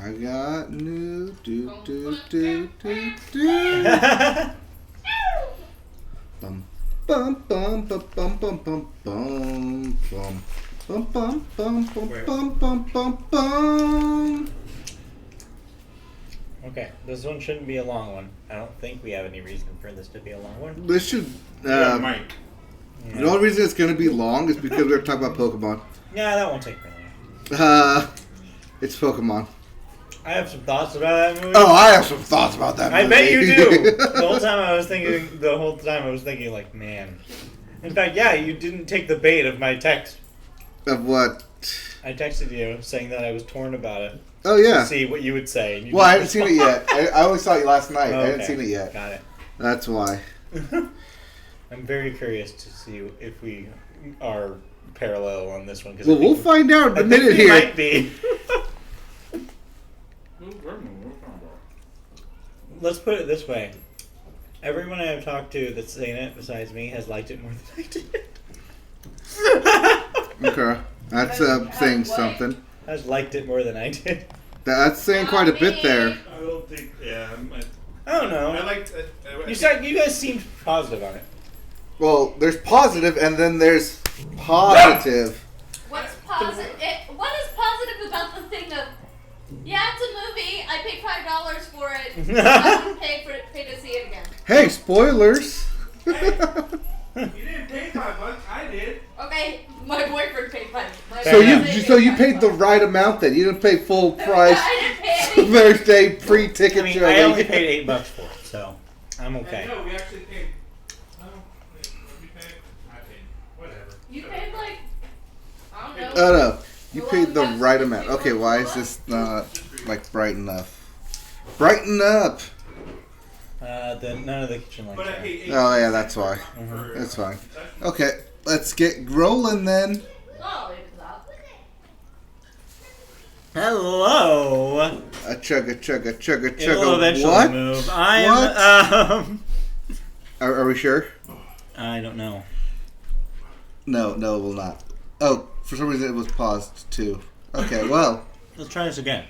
I got new do. Bum bum bum bum bum bum bum bum bum bum bum bum bum bum bum bum. Okay, this one shouldn't be a long one. I don't think we have any reason for this to be a long one. This should. Mike. The only reason it's going to be long is because we're talking about Pokemon. Yeah, that won't take very long. It's Pokemon. I have some thoughts about that movie. Oh, I have some thoughts about that movie. I bet you do. The whole time I was thinking, like, man. In fact, yeah, you didn't take the bait of my text. Of what? I texted you saying that I was torn about it. Oh, yeah. To see what you would say. And you Well, I haven't didn't seen it yet. I only saw it last night. Oh, I haven't okay. seen it yet. Got it. That's why. I'm very curious to see if we are parallel on this one. Well, we'll find out in a minute we here. might be. Let's put it this way. Everyone I have talked to that's seen it besides me has liked it more than I did. Okay. That's saying something. Has liked it more than I did. That's saying quite a bit there. I don't think. Yeah. I don't know. I liked. You guys seemed positive on it. Well, there's positive and then there's positive. What's positive? What is positive about the thing of? Yeah, it's a movie. I paid $5 for it. I wouldn't pay to see it again. Hey, spoilers. You didn't pay $5. I did. Okay, my boyfriend paid $5. So you paid the right amount then. You didn't pay full price. I didn't pay anything. Thursday pre-ticket I mean, showing. I only paid $8 for it, so I'm okay. No, we actually paid. No, what we paid? I paid. Whatever. You paid like, I don't know. Oh no, you paid the right amount. Okay, why is this not like bright enough? Brighten up. None of the kitchen lights. But I are. paid Oh yeah, that's why. for- That's fine. Okay, let's get rolling then. Oh, it's up. Hello. A chugga chugga chugga It'll chugga. eventually What? move. Are we sure? I don't know. No, it will not. Oh, for some reason it was paused too. Okay, well. Let's try this again.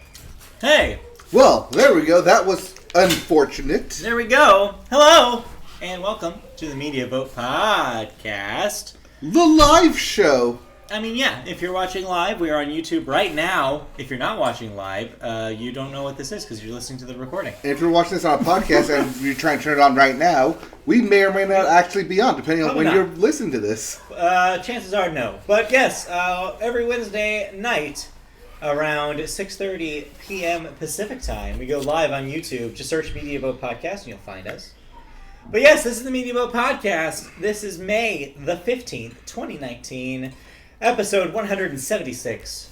Hey, Well, there we go. That was unfortunate. there we go. Hello, and welcome to the Media Boat Podcast. The live show. I mean, yeah, if you're watching live, we are on YouTube right now. If you're not watching live, you don't know what this is because you're listening to the recording. And if you're watching this on a podcast and you're trying to turn it on right now, we may or may not actually be on, depending on Probably when not. you're listening to this. Chances are no. But yes, every Wednesday night around 6:30 p.m. Pacific time, we go live on YouTube. Just search Media Boat Podcast and you'll find us. But yes, this is the Media Boat Podcast. This is May the 15th, 2019, episode 176.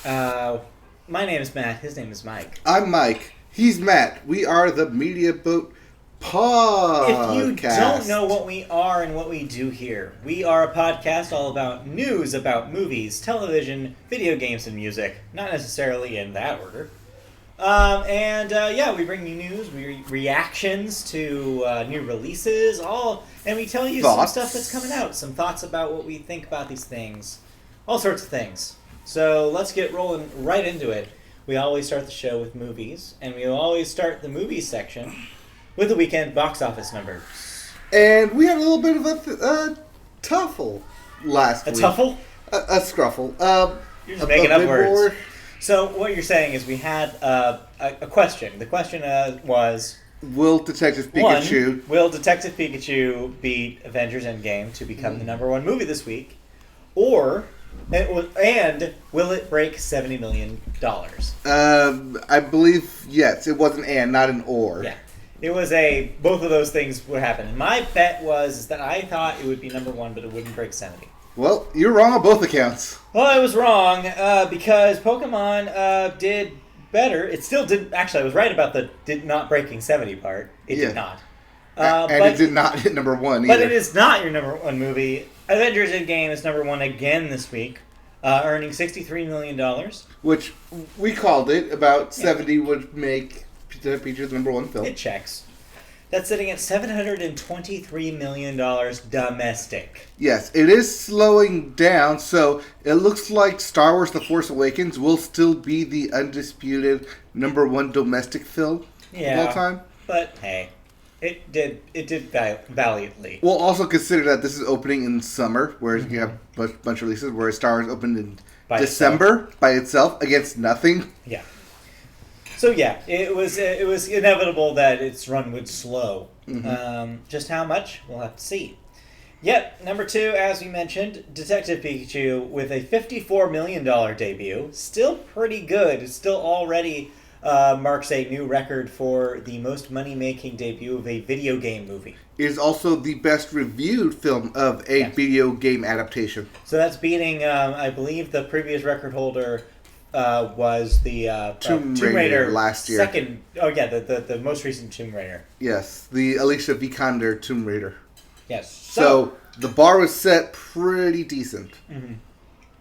My name is Matt. His name is Mike. I'm Mike. He's Matt. We are the Media Boat Podcast. If you don't know what we are and what we do here, we are a podcast all about news about movies, television, video games, and music. Not necessarily in that order. We bring you news, reactions to new releases, and we tell you Thoughts. some stuff that's coming out, some thoughts about what we think about these things, all sorts of things. So let's get rolling right into it. We always start the show with movies, and we always start the movies section with the weekend box office numbers. And we had a little bit of a tuffle last A week. tuffle? A scruffle. You're just making up bit words. more- So what you're saying is we had a question. The question was, Will Detective Pikachu... one, will Detective Pikachu beat Avengers Endgame to become the number one movie this week? And will it break $70 million? I believe, yes. It was an and, not an or. Yeah. It was both of those things would happen. And my bet was that I thought it would be number one, but it wouldn't break 70. Well, you're wrong on both accounts. Well, I was wrong because Pokemon did better. It still did. Actually, I was right about the did not breaking 70 part. It Yeah. did not. And but it did not hit number one either. But it is not your number one movie. Avengers Endgame is number one again this week, earning $63 million. Which we called it. About 70 would make Pikachu the number one film. It checks. That's sitting at $723 million domestic. Yes, it is slowing down, so it looks like Star Wars The Force Awakens will still be the undisputed #1 domestic film of all time. But hey, it did valiantly. We'll also consider that this is opening in summer, whereas you have a bunch of releases, whereas Star Wars opened in December by itself against nothing. Yeah. So yeah, it was inevitable that its run would slow. Just how much, we'll have to see. Yep, number 2, as we mentioned, Detective Pikachu with a $54 million debut. Still pretty good. It still already marks a new record for the most money-making debut of a video game movie. It is also the best reviewed film of a video game adaptation. So that's beating, I believe, the previous record holder was the Tomb Raider last year. The most recent Tomb Raider. Yes, the Alicia Vikander Tomb Raider. Yes. So the bar was set pretty decent. Mm-hmm.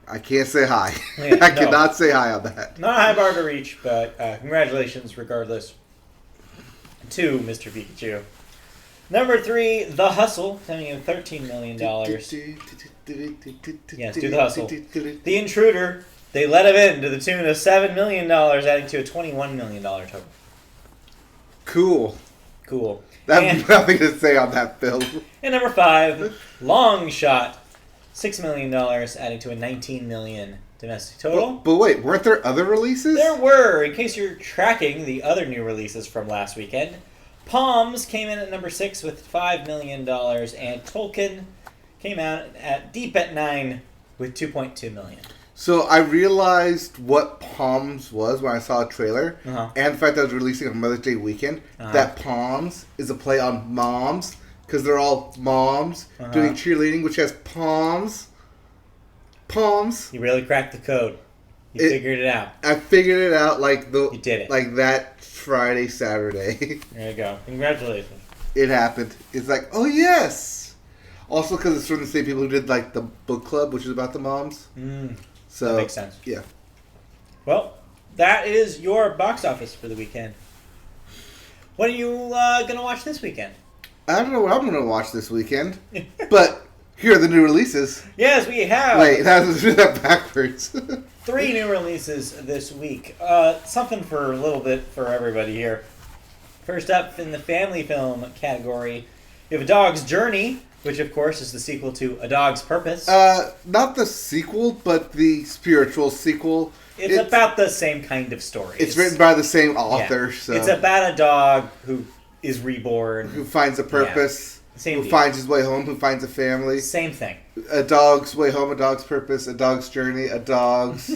I can't say high. Yeah, I cannot say high on that. Not a high bar to reach, but congratulations regardless to Mr. Pikachu. Number 3, The Hustle, coming in $13 million. Yes, do The Hustle. The Intruder, they let him in to the tune of $7 million, adding to a $21 million total. Cool. And Nothing to say on that film. And number 5, Long Shot, $6 million, adding to a $19 million domestic total. But wait, weren't there other releases? There were, in case you're tracking the other new releases from last weekend. Palms came in at number 6 with $5 million, and Tolkien came out at deep at 9 with $2.2 million. So I realized what Palms was when I saw a trailer, Uh-huh. and the fact that it was releasing on Mother's Day weekend, Uh-huh. that Palms is a play on moms, because they're all moms Uh-huh. doing cheerleading, which has palms. Palms. You really cracked the code. You figured it out. I figured it out You did it. like that Friday, Saturday. There you go. Congratulations. It happened. It's like, oh yes! Also because it's from the same people who did like the book club, which is about the moms. So That makes sense. Yeah. Well, that is your box office for the weekend. What are you going to watch this weekend? I don't know what I'm going to watch this weekend, but here are the new releases. Yes, we have. Wait, let's do that backwards. 3 new releases this week. Something for a little bit for everybody here. First up, in the family film category, we have A Dog's Journey, which of course is the sequel to A Dog's Purpose. Not the sequel, but the spiritual sequel. It's about the same kind of story. It's written by the same author. Yeah. So It's about a dog who is reborn. who finds a purpose, Same who deal. finds his way home, who finds a family. Same thing. A dog's way home, a dog's purpose, a dog's journey, a dog's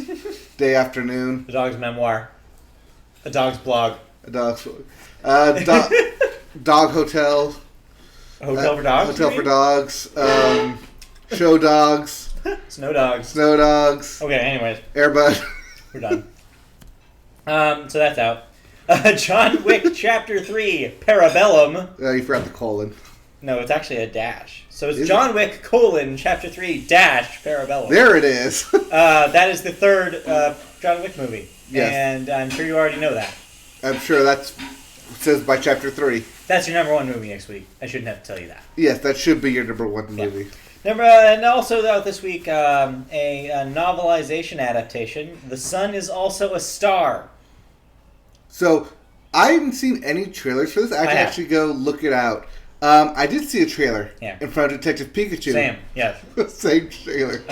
day afternoon, A dog's memoir. A dog's blog. a dog's dog hotel, A hotel for dogs? hotel you for mean? dogs, show dogs, Snow dogs. snow dogs, Okay, anyways, Airbud. we're done. So that's out. John Wick Chapter 3, Parabellum. You forgot the colon. No, it's actually a dash. So it's Is John Wick, Chapter 3, Parabellum. There it is. That is the third John Wick movie. Yes. And I'm sure you already know that. I'm sure it says by chapter 3. That's your number 1 movie next week. I shouldn't have to tell you that. Yes, that should be your number 1 movie. And also out this week, a novelization adaptation. The Sun is Also a Star. So, I haven't seen any trailers for this. I can have. actually go look it out. I did see a trailer Yeah. in front of Detective Pikachu. Same, yes. Same trailer.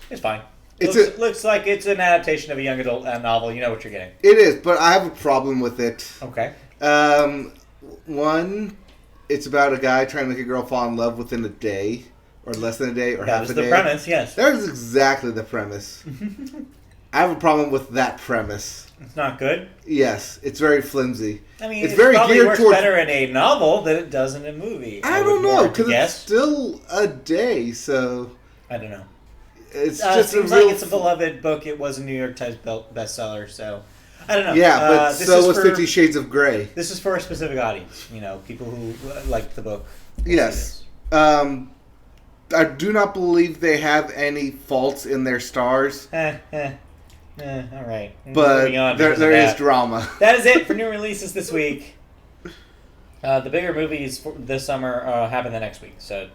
It's fine. It's Looks like it's an adaptation of a young adult novel. You know what you're getting. It is, but I have a problem with it. Okay. One, it's about a guy trying to make a girl fall in love within a day, or less than a day, or That half was a the day. premise, yes. That is exactly the premise. I have a problem with that premise. It's not good. Yes, it's very flimsy. I mean, It's it very probably geared works towards- better in a novel than it does in a movie. I would don't know, warrant to because it's guess. still a day, so I don't know. it's It just seems a real... like it's a beloved book. It was a New York Times bestseller, so I don't know. Yeah, but this so is was for, 50 Shades of Grey. This is for a specific audience. You know, people who like the book. will Yes. see I do not believe they have any faults in their stars, this. All right. but Moving on there because of is that. drama. That is it for new releases this week. The bigger movies for this summer happen the next week, so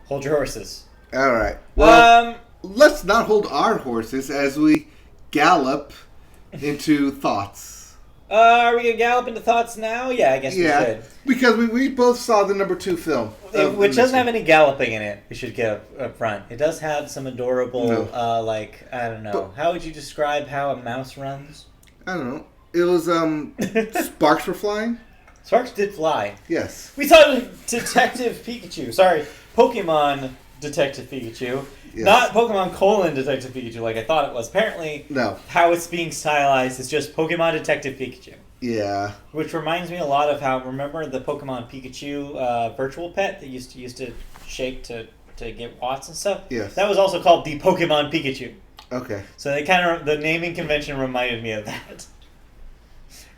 hold your horses. All right. Well, Um, let's not hold our horses as we gallop into thoughts. are we gonna gallop into thoughts now? Yeah, I guess we Yeah, should. because we both saw the number 2 film. Which doesn't have any galloping in it. We should get up front. It does have some adorable, No. like I don't know. How would you describe how a mouse runs? I don't know. It was sparks were flying. Sparks did fly. Yes. We saw Detective Pikachu. Sorry, Pokemon Detective Pikachu. Yes. Not Pokemon : Detective Pikachu like I thought it was. Apparently, No. how it's being stylized is just Pokemon Detective Pikachu. Yeah. Which reminds me a lot of how, remember the Pokemon Pikachu virtual pet that used to shake to get watts and stuff? Yes. That was also called the Pokemon Pikachu. Okay. So the naming convention reminded me of that.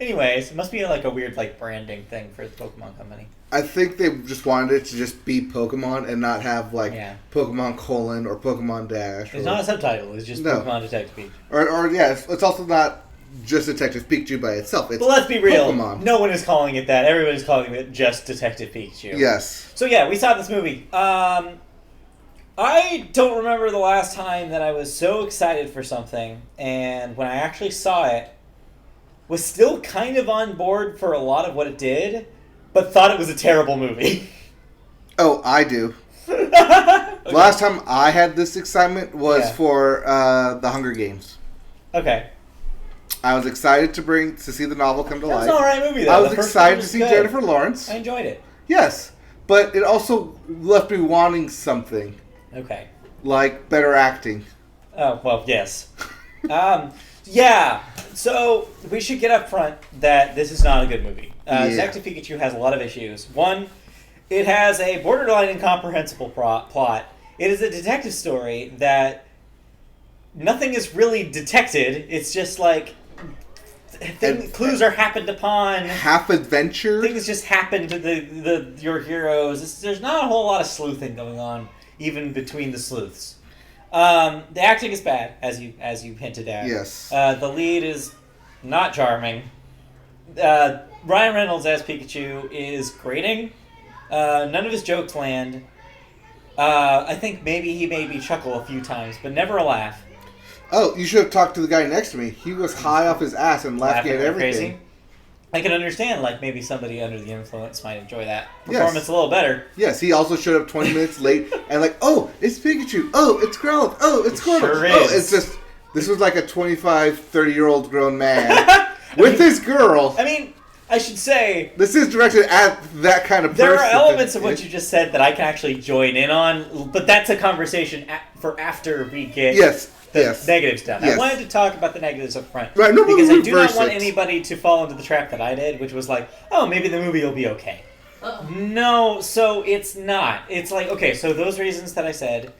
Anyways, it must be like a weird like branding thing for the Pokemon company. I think they just wanted it to just be Pokemon and not have like Yeah. Pokemon : or Pokemon Dash. It's or, not a subtitle, it's just No. Pokemon Detective Pikachu. or yeah, it's also not just Detective Pikachu by itself. It's But let's be real, Pokemon. no one is calling it that. Everybody's calling it just Detective Pikachu. Yes. So yeah, we saw this movie. I don't remember the last time that I was so excited for something, and when I actually saw it, was still kind of on board for a lot of what it did, but thought it was a terrible movie. Oh, I do. Okay. Last time I had this excitement was Yeah. for the Hunger Games. Okay. I was excited to see the novel come to That was life. an alright movie, though. I was The first excited one to was see good. Jennifer Lawrence. I enjoyed it. Yes, but it also left me wanting something Okay. like better acting. Oh, well, yes. Yeah, so we should get up front that this is not a good movie. Yeah. Detective Pikachu has a lot of issues. One, it has a borderline incomprehensible plot. It is a detective story that nothing is really detected. It's just like clues are happened upon. Half adventure. Things just happen to your heroes. There's not a whole lot of sleuthing going on, even between the sleuths. The acting is bad, as you hinted at. Yes. The lead is not charming. Ryan Reynolds as Pikachu is grating. None of his jokes land. I think maybe he made me chuckle a few times, but never a laugh. Oh, you should have talked to the guy next to me. He was high off his ass and laughing at like everything. crazy. I can understand, like, maybe somebody under the influence might enjoy that Yes. performance a little better. Yes, he also showed up 20 minutes late and like, oh, it's Pikachu. Oh, it's Growlithe. Oh, it's It Squirtle. sure Oh, is. it's just, this was like a 25, 30-year-old grown man with his girl. I mean, I should say, This is directed at that kind of person. there are elements of what you just said that I can actually join in on, but that's a conversation for after we get Yes, the yes. negatives done. I Yes. wanted to talk about the negatives up front. Right, no, because I do not reverse want it. anybody to fall into the trap that I did, which was like, oh, maybe the movie will be okay. Uh-oh. No, so it's not. It's like, okay, so those reasons that I said,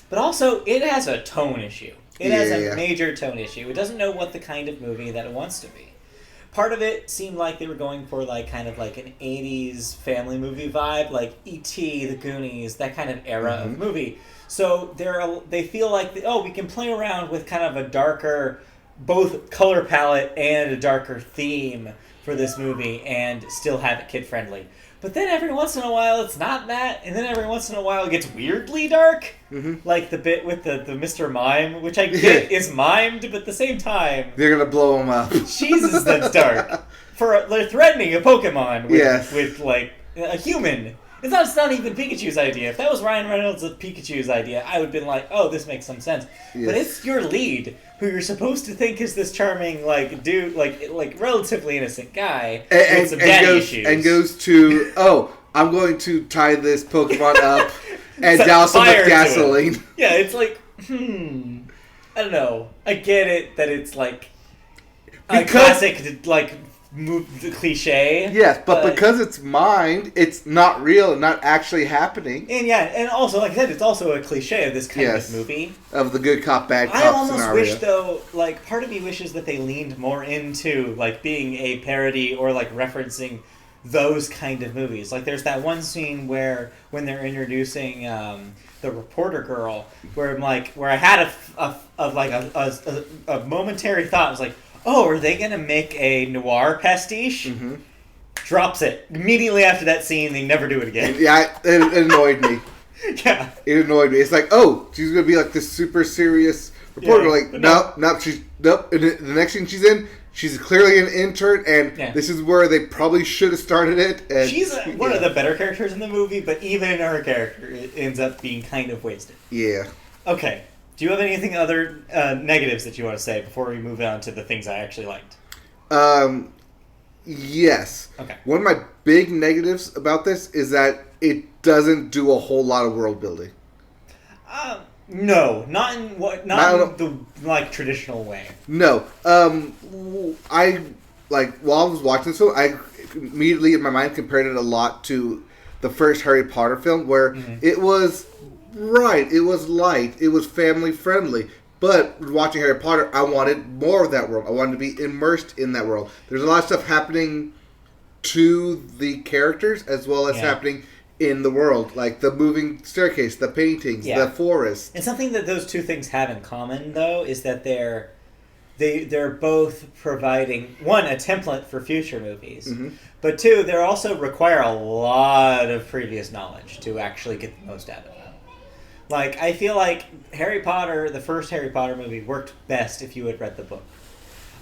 but also it has a tone issue. It has a Yeah. major tone issue. It doesn't know what the kind of movie that it wants to be. Part of it seemed like they were going for like kind of like an 80s family movie vibe, like E.T., The Goonies, that kind of era of movie. So they feel like, we can play around with kind of a darker, both color palette and a darker theme for this movie and still have it kid-friendly. But then every once in a while it's not that, and then every once in a while it gets weirdly dark. Mm-hmm. Like the bit with the Mr. Mime, which I get is mimed, but at the same time, They're going to blow him up. Jesus, that's dark. They're threatening a Pokemon with like a human. It's not even Pikachu's idea. If that was Ryan Reynolds' Pikachu's idea, I would have been like, oh, this makes some sense. Yes. But it's your lead, who you're supposed to think is this charming, like, dude, like relatively innocent guy with some daddy issues. And goes to, I'm going to tie this Pokemon up and Set douse him fire with to it. gasoline. Yeah, it's like, I don't know. I get it that it's like a Because- classic, like, the cliche. Yes, but because it's mind, it's not real and not actually happening. And also, like I said, it's also a cliche of this kind Yes. of movie. Of the good cop, bad cop I almost scenario. wish, though, like, part of me wishes that they leaned more into, like, being a parody or, like, referencing those kind of movies. Like, there's that one scene where, when they're introducing the reporter girl, where I'm like, where I had a momentary thought. I was like, oh, are they going to make a noir pastiche? Mm-hmm. drops it. Immediately after that scene, they never do it again. Yeah, it annoyed me. Yeah. It annoyed me. It's like, oh, she's gonna be like this super serious reporter. Yeah, like, but nope, nope. And the next scene she's in, she's clearly an intern, and Yeah. this is where they probably should have started it. And, She's one of the better characters in the movie, but even her character it ends up being kind of wasted. Yeah. Okay. Do you have anything other negatives that you want to say before we move on to the things I actually liked? Yes. Okay. One of my big negatives about this is that it doesn't do a whole lot of world building. No, not in the like traditional way. No. I while I was watching this film, I immediately in my mind compared it a lot to the first Harry Potter film, where it was it was light, it was family friendly. But watching Harry Potter, I wanted more of that world. I wanted to be immersed in that world. There's a lot of stuff happening to the characters as well as happening in the world, like the moving staircase, the paintings, the forest. And something that those two things have in common, though, is that they're both providing, one, a template for future movies, but two, they also require a lot of previous knowledge to actually get the most out of them. Like, I feel like Harry Potter, the first Harry Potter movie, worked best if you had read the book.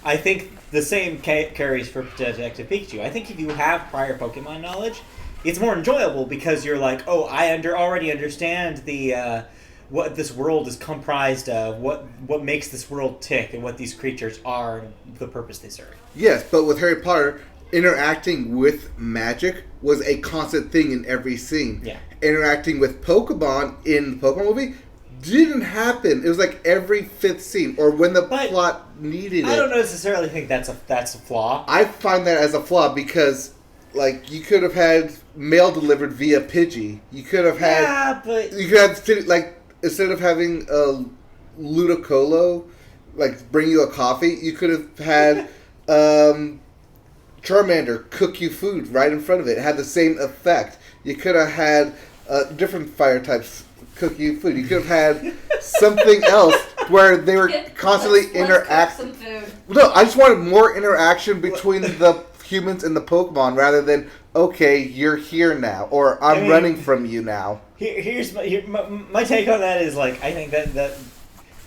I think the same carries for Detective Pikachu. I think if you have prior Pokemon knowledge, it's more enjoyable because you're like, oh, I already understand the what this world is comprised of, what makes this world tick, and what these creatures are, and the purpose they serve. Yes, but with Harry Potter, interacting with magic was a constant thing in every scene. Yeah. Interacting with Pokemon in the Pokemon movie didn't happen. It was like every fifth scene, or when the plot needed it. I don't necessarily think that's a flaw. I find that as a flaw because, like, you could have had mail delivered via Pidgey. You could have had. Yeah, but You could have, like, instead of having a Ludicolo, like, bring you a coffee, you could have had Charmander cook you food right in front of it. It had the same effect. You could have had different fire types cook you food. You could have had something else where they were constantly interacting. No, I just wanted more interaction between the humans and the Pokemon rather than, okay, you're here now, or I'm running from you now. Here's my take on that is, like, I think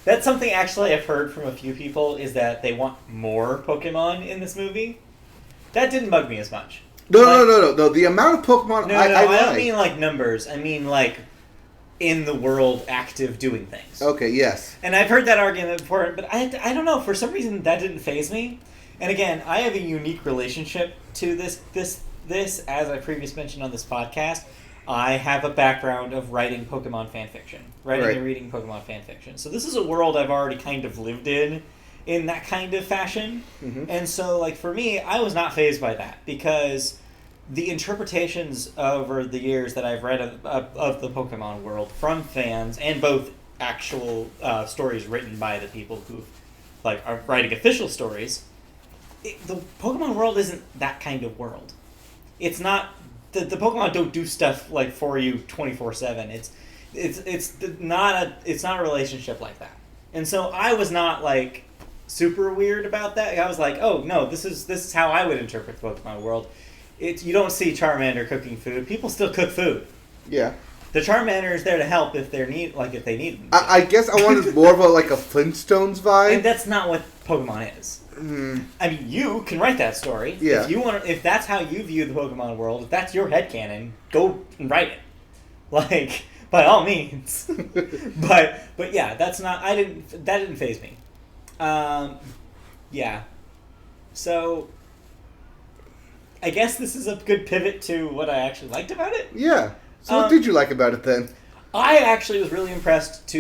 that's something actually I've heard from a few people is that they want more Pokemon in this movie. That didn't bug me as much. No. The amount of Pokemon I don't mean like numbers. I mean like in the world active doing things. Okay, yes. And I've heard that argument before, but I don't know. For some reason, that didn't faze me. And again, I have a unique relationship to this. As I previously mentioned on this podcast, I have a background of writing Pokemon fanfiction, and reading Pokemon fanfiction. So this is a world I've already kind of lived in that kind of fashion. And so, like, for me, I was not fazed by that because the interpretations over the years that I've read of the Pokemon world from fans and both actual stories written by the people who like are writing official stories, the Pokemon world isn't that kind of world. It's not the Pokemon don't do stuff like for you 24/7. It's not a relationship like that. And so I was not like super weird about that. I was like, oh no, this is how I would interpret the Pokemon world. You don't see Charmander cooking food. People still cook food. Yeah. The Charmander is there to help if they need them. I guess I wanted more of a Flintstones vibe. And that's not what Pokemon is. I mean, you can write that story. Yeah. If that's how you view the Pokemon world, if that's your headcanon, go and write it. Like, by all means. but yeah, that didn't faze me. Yeah. So I guess this is a good pivot to what I actually liked about it. Yeah. So what did you like about it then? I actually was really impressed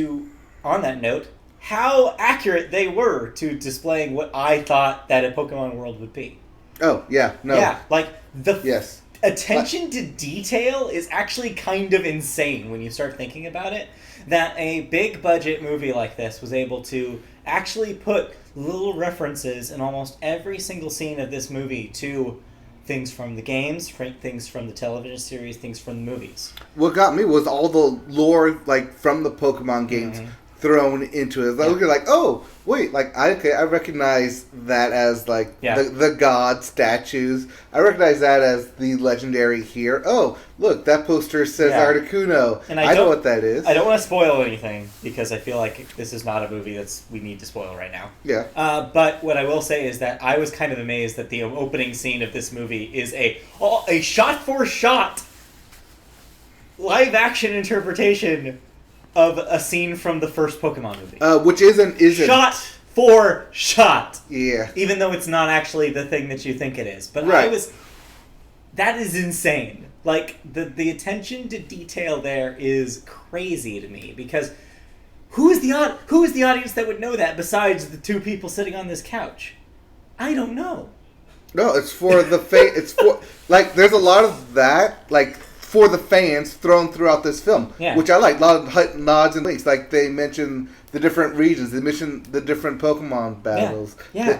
on that note, how accurate they were to displaying what I thought that a Pokemon world would be. Oh, yeah. No. Yeah, like Yes. Attention to detail is actually kind of insane when you start thinking about it. That a big budget movie like this was able to actually put little references in almost every single scene of this movie to things from the games, things from the television series, things from the movies. What got me was all the lore, like, from the Pokemon games, thrown into it. Like, Yeah. you're like, oh, wait, like, I recognize that as, like, Yeah. the god statues. I recognize that as the legendary here. Oh, look, that poster says Yeah. Articuno. And I know what that is. I don't want to spoil anything because I feel like this is not a movie we need to spoil right now. Yeah. But what I will say is that I was kind of amazed that the opening scene of this movie is a shot-for-shot live-action interpretation of a scene from the first Pokemon movie. Which isn't. Shot for shot. Yeah. Even though it's not actually the thing that you think it is. But Right. that is insane. Like, the attention to detail there is crazy to me, because who is the audience that would know that besides the two people sitting on this couch? I don't know. No, it's for the it's for, like, there's a lot of that, like, for the fans thrown throughout this film, Yeah. which I like. A lot of nods and links. Like, they mention the different regions, they mention the different Pokemon battles. Yeah.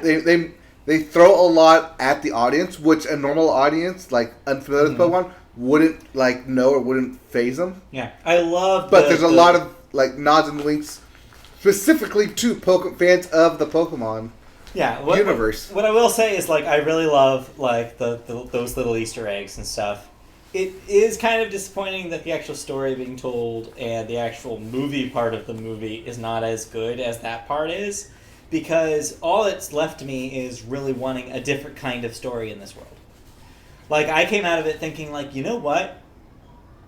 They throw a lot at the audience, which a normal audience, like, unfamiliar with Pokemon, wouldn't, like, know or wouldn't phase them. Yeah, I love. But there's a lot of, like, nods and links specifically to fans of the Pokemon universe. What I will say is, like, I really love, like, those little Easter eggs and stuff. It is kind of disappointing that the actual story being told and the actual movie part of the movie is not as good as that part is, because all that's left me is really wanting a different kind of story in this world. Like, I came out of it thinking, like, you know what?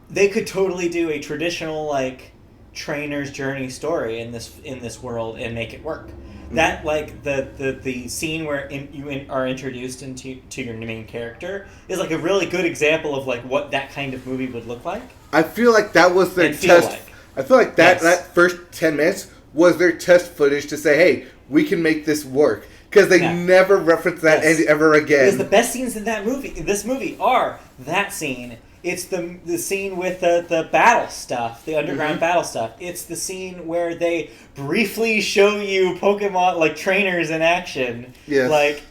They could totally do a traditional, like, trainer's journey story in this world and make it work. That, like, the scene where you are introduced to your main character is, like, a really good example of, like, what that kind of movie would look like. I feel like that was their test. I feel like that first 10 minutes was their test footage to say, hey, we can make this work. Because they never reference that ever again. Because the best scenes in this movie are that scene. It's the scene with the battle stuff, the underground battle stuff. It's the scene where they briefly show you Pokemon, like, trainers in action. Yes. Like,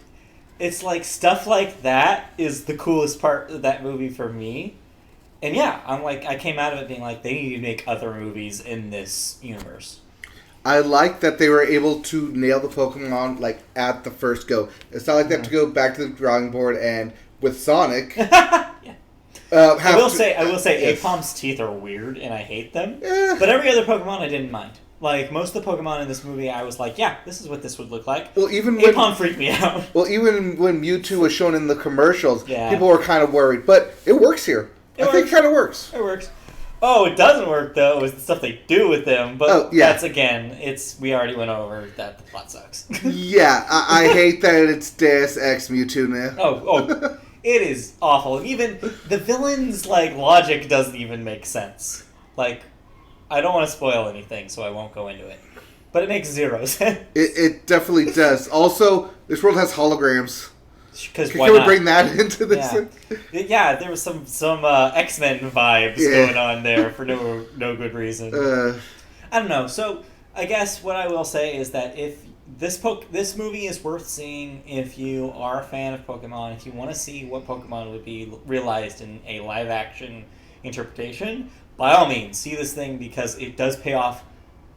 it's like stuff like that is the coolest part of that movie for me. And yeah, I came out of it being like, they need to make other movies in this universe. I like that they were able to nail the Pokemon, like, at the first go. It's not like they have to go back to the drawing board and with Sonic. I will say, yes. Apom's teeth are weird, and I hate them. But every other Pokemon I didn't mind. Like, most of the Pokemon in this movie, I was like, yeah, this is what this would look like. Well, even Apom freaked me out. Well, even when Mewtwo was shown in the commercials, Yeah. people were kind of worried. But it works here. I think it kind of works. It works. Oh, it doesn't work, though, is the stuff they do with them. But that's, again, we already went over that the plot sucks. Yeah, I hate that it's Deus Ex Mewtwo now. Oh, it is awful. And even the villain's, like, logic doesn't even make sense. Like, I don't want to spoil anything, so I won't go into it. But it makes zero sense. It definitely does. Also, this world has holograms. Because Can we bring that into this? Yeah, there was some X-Men vibes going on there for no good reason. I don't know. So I guess what I will say is that if this movie is worth seeing if you are a fan of Pokemon, if you want to see what Pokemon would be realized in a live-action interpretation, by all means, see this thing because it does pay off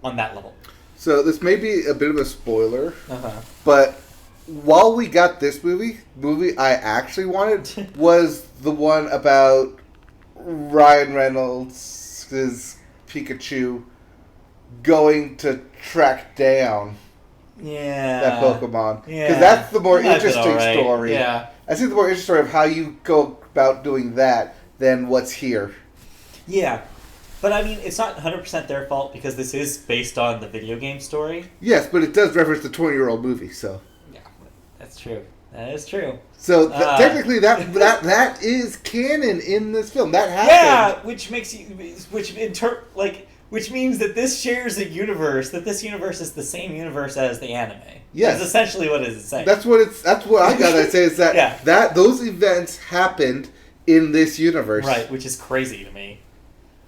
on that level. So this may be a bit of a spoiler, Uh-huh. but while we got this movie I actually wanted was the one about Ryan Reynolds' Pikachu going to track down that Pokemon. Because that's the more interesting story. Yeah. I think the more interesting story of how you go about doing that than what's here. Yeah. But, I mean, it's not 100% their fault because this is based on the video game story. Yes, but it does reference the 20-year-old movie, so... Yeah, that's true. That is true. So, technically, that is canon in this film. That happened. Yeah, which means that this shares a universe, that this universe is the same universe as the anime. Yes. That's essentially what it is saying. That's what I gotta say is that, that those events happened in this universe. Right, which is crazy to me.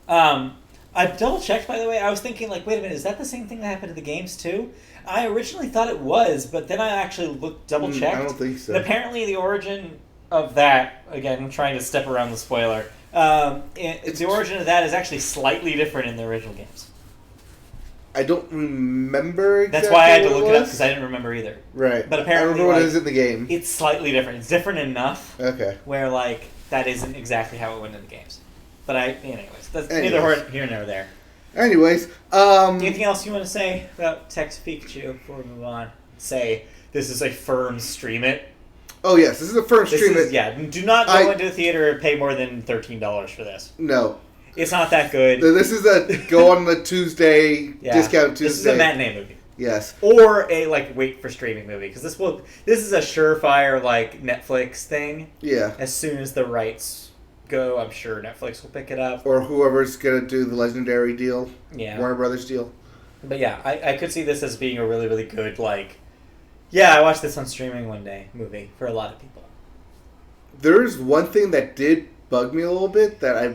I double checked, by the way. I was thinking, like, wait a minute, is that the same thing that happened to the games too? I originally thought it was, but then I actually double checked. I don't think so. And apparently, the origin of that, again, I'm trying to step around the spoiler. The origin of that is actually slightly different in the original games. I don't remember exactly That's why I had to what look it up was. because I didn't remember either. Right. But I apparently, remember what like, it is in the game. It's slightly different. It's different enough Okay. where like that isn't exactly how it went in the games. But anyways, that's Anyways. neither here nor there. Anyways, Anything else you want to say about Detective Pikachu before we move on? Say this is a firm stream it. oh yes, this is the first This stream. is, yeah, do not go into the theater and pay more than $13 for this. No, It's not that good. this is a go on the Tuesday discount Tuesday. This is a matinee movie. Yes. Or a wait for streaming movie because this is a surefire Netflix thing. Yeah. As soon as the rights go, I'm sure Netflix will pick it up. Or whoever's gonna do the Legendary deal. Yeah. Warner Brothers deal. But yeah, I could see this as being a really, really good I watched this on streaming one day movie for a lot of people. There's one thing that did bug me a little bit that I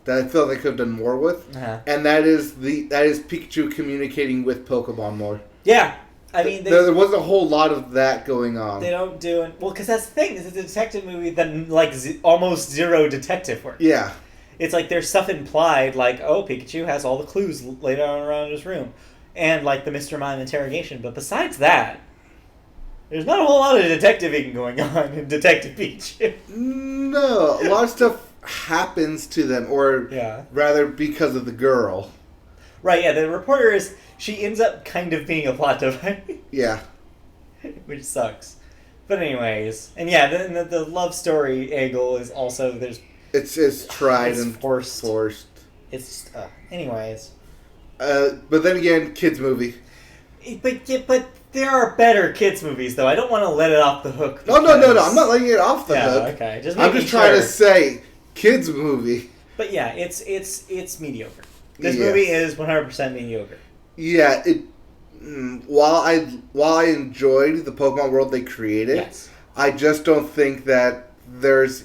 felt they could have done more with, and that is Pikachu communicating with Pokemon more. Yeah, I mean there wasn't a whole lot of that going on. They don't do it because that's the thing. This is a detective movie that almost zero detective work. Yeah. It's there's stuff implied Pikachu has all the clues laid out around his room, and the Mr. Mime interrogation. But besides that, there's not a whole lot of detectiving going on in Detective Pikachu. No, a lot of stuff happens to them, or rather because of the girl. Right, yeah, the reporter she ends up kind of being a plot device. Yeah. Which sucks. But anyways, and yeah, the love story angle is also, It's tried and forced. It's anyways. But then again, kids movie. But there are better kids movies, though. I don't want to let it off the hook. No, I'm not letting it off the hook. Okay. I'm just trying to say kids movie. But yeah, it's mediocre. This movie is 100% mediocre. Yeah, while I enjoyed the Pokemon world they created, I just don't think that there was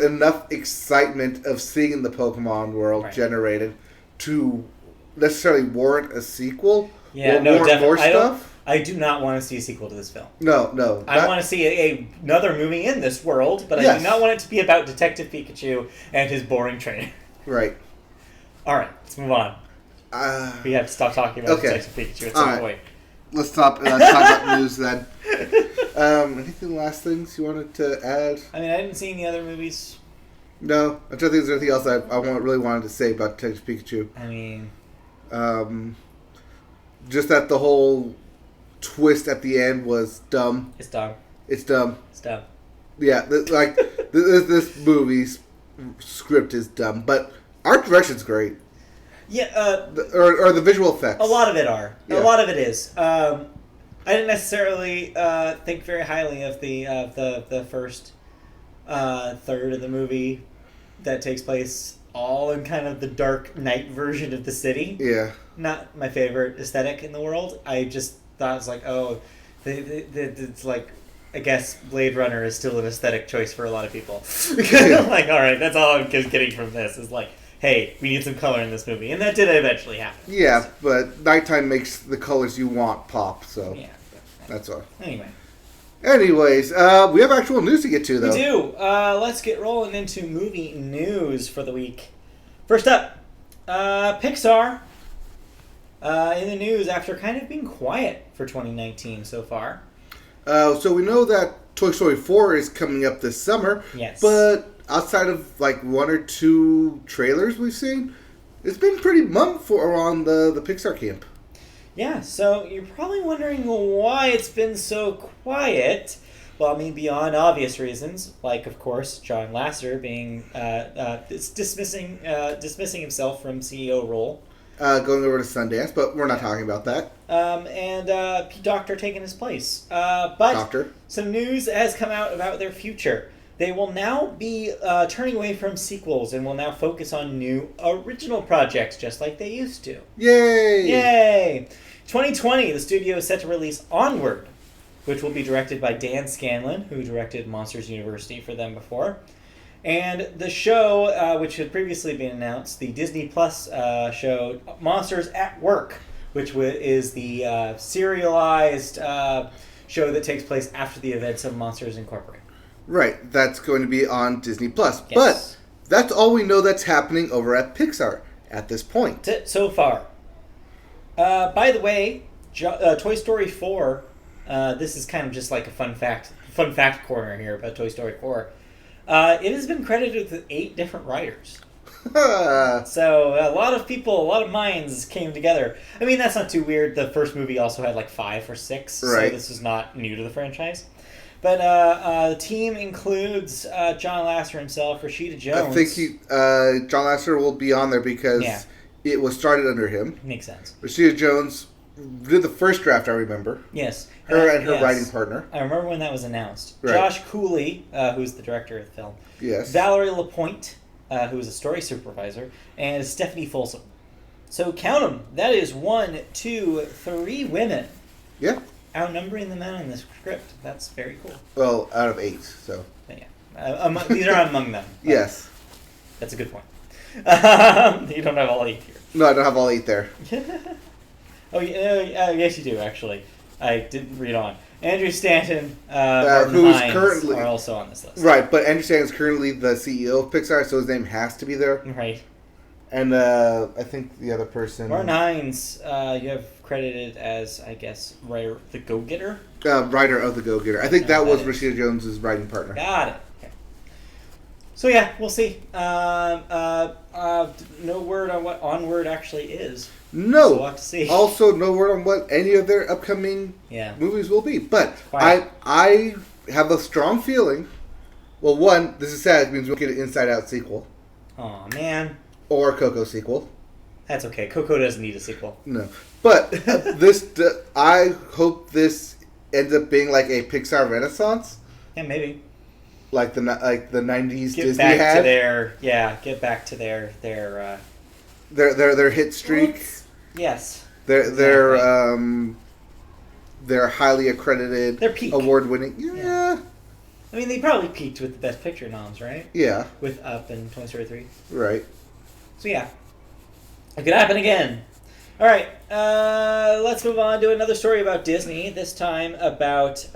enough excitement of seeing the Pokemon world generated to necessarily warrant a sequel. Yeah, no, definitely. I do not want to see a sequel to this film. No. I want to see another movie in this world, but I do not want it to be about Detective Pikachu and his boring training. Right. All right, let's move on. We have to stop talking about Detective Pikachu at some point. Let's talk about news then. Anything last things you wanted to add? I mean, I didn't see any other movies. No, I'm trying to think if there's anything else I really wanted to say about Detective Pikachu. I mean... just that the whole twist at the end was dumb. It's dumb. It's dumb. It's dumb. Yeah, this movie's script is dumb, but art direction's great. Yeah, or the visual effects. A lot of it are. Yeah. A lot of it is. I didn't necessarily think very highly of the first third of the movie that takes place all in kind of the Dark Knight version of the city. Yeah. Not my favorite aesthetic in the world. I just thought it's it's I guess Blade Runner is still an aesthetic choice for a lot of people. All right, that's all I'm getting from this is hey, we need some color in this movie, and that did eventually happen. Yeah, but nighttime makes the colors you want pop, so that's all. Anyways, we have actual news to get to, though. We do. Let's get rolling into movie news for the week. First up, Pixar in the news after kind of being quiet for 2019 so far. So we know that Toy Story 4 is coming up this summer. Yes. But outside of one or two trailers we've seen, it's been pretty mum on the Pixar camp. Yeah, so you're probably wondering why it's been so quiet. Well, I mean, beyond obvious reasons, of course, John Lasseter being dismissing himself from CEO role. Going over to Sundance, but we're not talking about that. And Pete Docter taking his place. But some news has come out about their future. They will now be turning away from sequels and will now focus on new original projects, just like they used to. Yay! Yay! 2020, the studio is set to release Onward, which will be directed by Dan Scanlon, who directed Monsters University for them before. And the show, which had previously been announced, the Disney Plus show Monsters at Work, which is the serialized show that takes place after the events of Monsters Incorporated. Right, that's going to be on Disney Plus. Yes. But that's all we know that's happening over at Pixar. at this point. That's it so far. By the way, Toy Story 4, this is kind of just like a fun fact corner here about Toy Story 4. It has been credited with 8 different writers. So a lot of people, a lot of minds came together. I mean, that's not too weird. The first movie also had like 5 or 6, Right. so this is not new to the franchise. But the team includes John Lasseter himself, Rashida Jones. I think John Lasseter will be on there because Yeah. it was started under him. Makes sense. Rashida Jones did the first draft, I remember. Yes. Her and her yes. writing partner. I remember when that was announced. Right. Josh Cooley, who's the director of the film. Yes. Valerie Lapointe, who is a story supervisor, and Stephanie Folsom. So count them. That is 1, 2, 3 women. Yeah. Outnumbering the men in this script. That's very cool. Well, out of 8, so. But yeah. These are among them. Yes. That's a good point. You don't have all 8 here. No, I don't have all 8 there. Oh, yes, you do, actually. I didn't read on. Andrew Stanton, Martin who's Hines currently- are also on this list. Right, but Andrew Stanton is currently the CEO of Pixar, so his name has to be there. Right. And I think the other person... Martin Hines, you have credited as, I guess, writer, the Go-Getter? writer of The Go-Getter. I think Oh, that was that is- Rashida Jones' writing partner. Got it. Okay. So yeah, we'll see. No word on what Onward actually is. No! So we'll have to see. Also, no word on what any of their upcoming Yeah. movies will be. But Quiet. I have a strong feeling... Well, one, this is sad. It means we'll get an Inside Out sequel. Aw, man. Or a Coco sequel. That's okay. Coco doesn't need a sequel. No. But I hope this ends up being like a Pixar renaissance. Yeah, maybe. Like the 90s Get Disney back had. to their Their hit streak. Roots. yes. Their Exactly. their highly accredited, Their peak. award-winning. Yeah. Yeah. I mean, they probably peaked with the Best Picture noms, right? Yeah. With Up and Toy Story 3. Right. So yeah, it could happen again. All right, let's move on to another story about Disney. This time about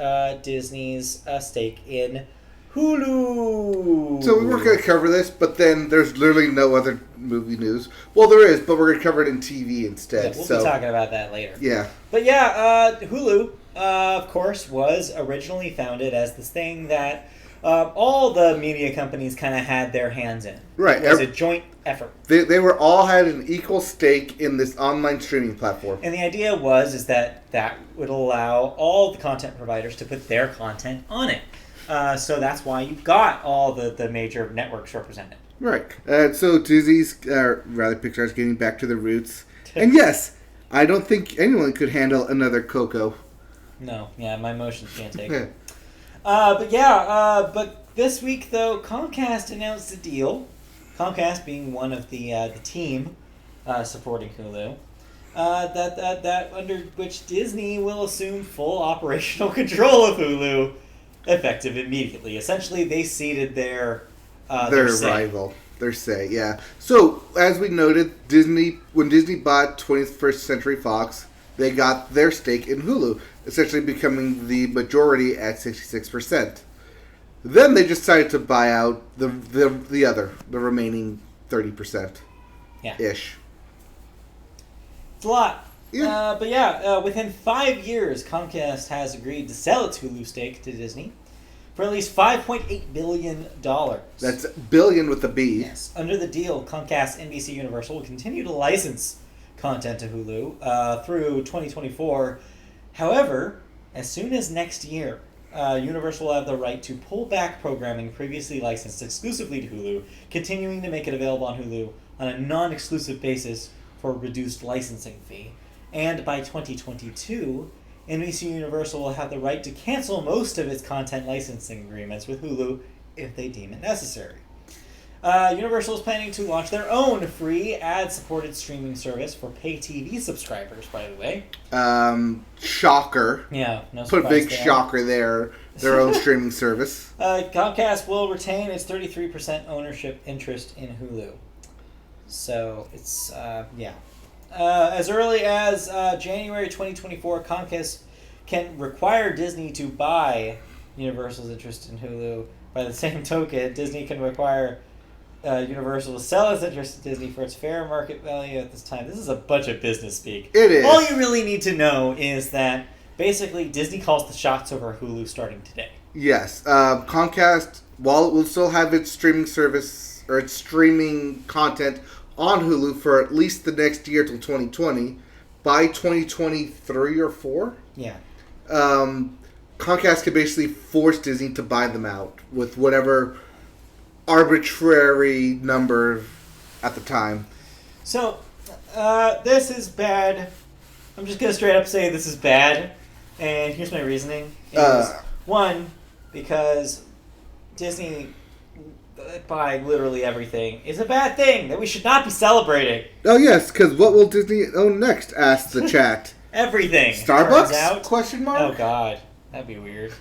Disney's stake in Hulu. So we weren't going to cover this, but then there's literally no other movie news. Well, there is, but we're going to cover it in TV instead. Yeah, we'll so be talking about that later. yeah. But yeah, Hulu, of course, was originally founded as this thing that all the media companies kind of had their hands in. Right. It was a joint effort. They were all had an equal stake in this online streaming platform. And the idea was that would allow all the content providers to put their content on it. So that's why you've got all the major networks represented. Right. So Disney's, rather Pixar's getting back to the roots. And yes, I don't think anyone could handle another Coco. No, yeah, my emotions can't take Yeah. it. But this week though, Comcast announced a deal. Comcast being one of the team supporting Hulu. That under which Disney will assume full operational control of Hulu, effective immediately. Essentially, they ceded their say. rival. Their say, yeah. So, as we noted, when Disney bought 21st Century Fox, they got their stake in Hulu, essentially becoming the majority at 66%. Then they decided to buy out the remaining 30%. Yeah. Ish. It's a lot. Yeah. Within 5 years, Comcast has agreed to sell its Hulu stake to Disney for at least $5.8 billion. That's billion with a B. Yes. Under the deal, Comcast NBC Universal will continue to license content to Hulu through 2024. However, as soon as next year, Universal will have the right to pull back programming previously licensed exclusively to Hulu, continuing to make it available on Hulu on a non-exclusive basis for a reduced licensing fee. And by 2022, NBC Universal will have the right to cancel most of its content licensing agreements with Hulu if they deem it necessary. Universal is planning to launch their own free ad-supported streaming service for pay TV subscribers, by the way. Shocker. Yeah, no Put surprise a big there. shocker there. Their own streaming service. Comcast will retain its 33% ownership interest in Hulu. So, it's, as early as January 2024, Comcast can require Disney to buy Universal's interest in Hulu. By the same token, Disney can require Universal to sell its interest in Disney for its fair market value at this time. This is a bunch of business speak. It is. All you really need to know is that basically Disney calls the shots over Hulu starting today. Yes. Comcast, while it will still have its streaming service or its streaming content on Hulu for at least the next year till 2020, by 2023 or 4, Yeah. Comcast could basically force Disney to buy them out with whatever arbitrary number at the time. So, this is bad. I'm just going to straight up say this is bad. And here's my reasoning. One, because Disney buying literally everything is a bad thing that we should not be celebrating. Oh yes, because what will Disney own next? Asked the chat. Everything. Starbucks? turns out. Question mark. Oh God, that'd be weird.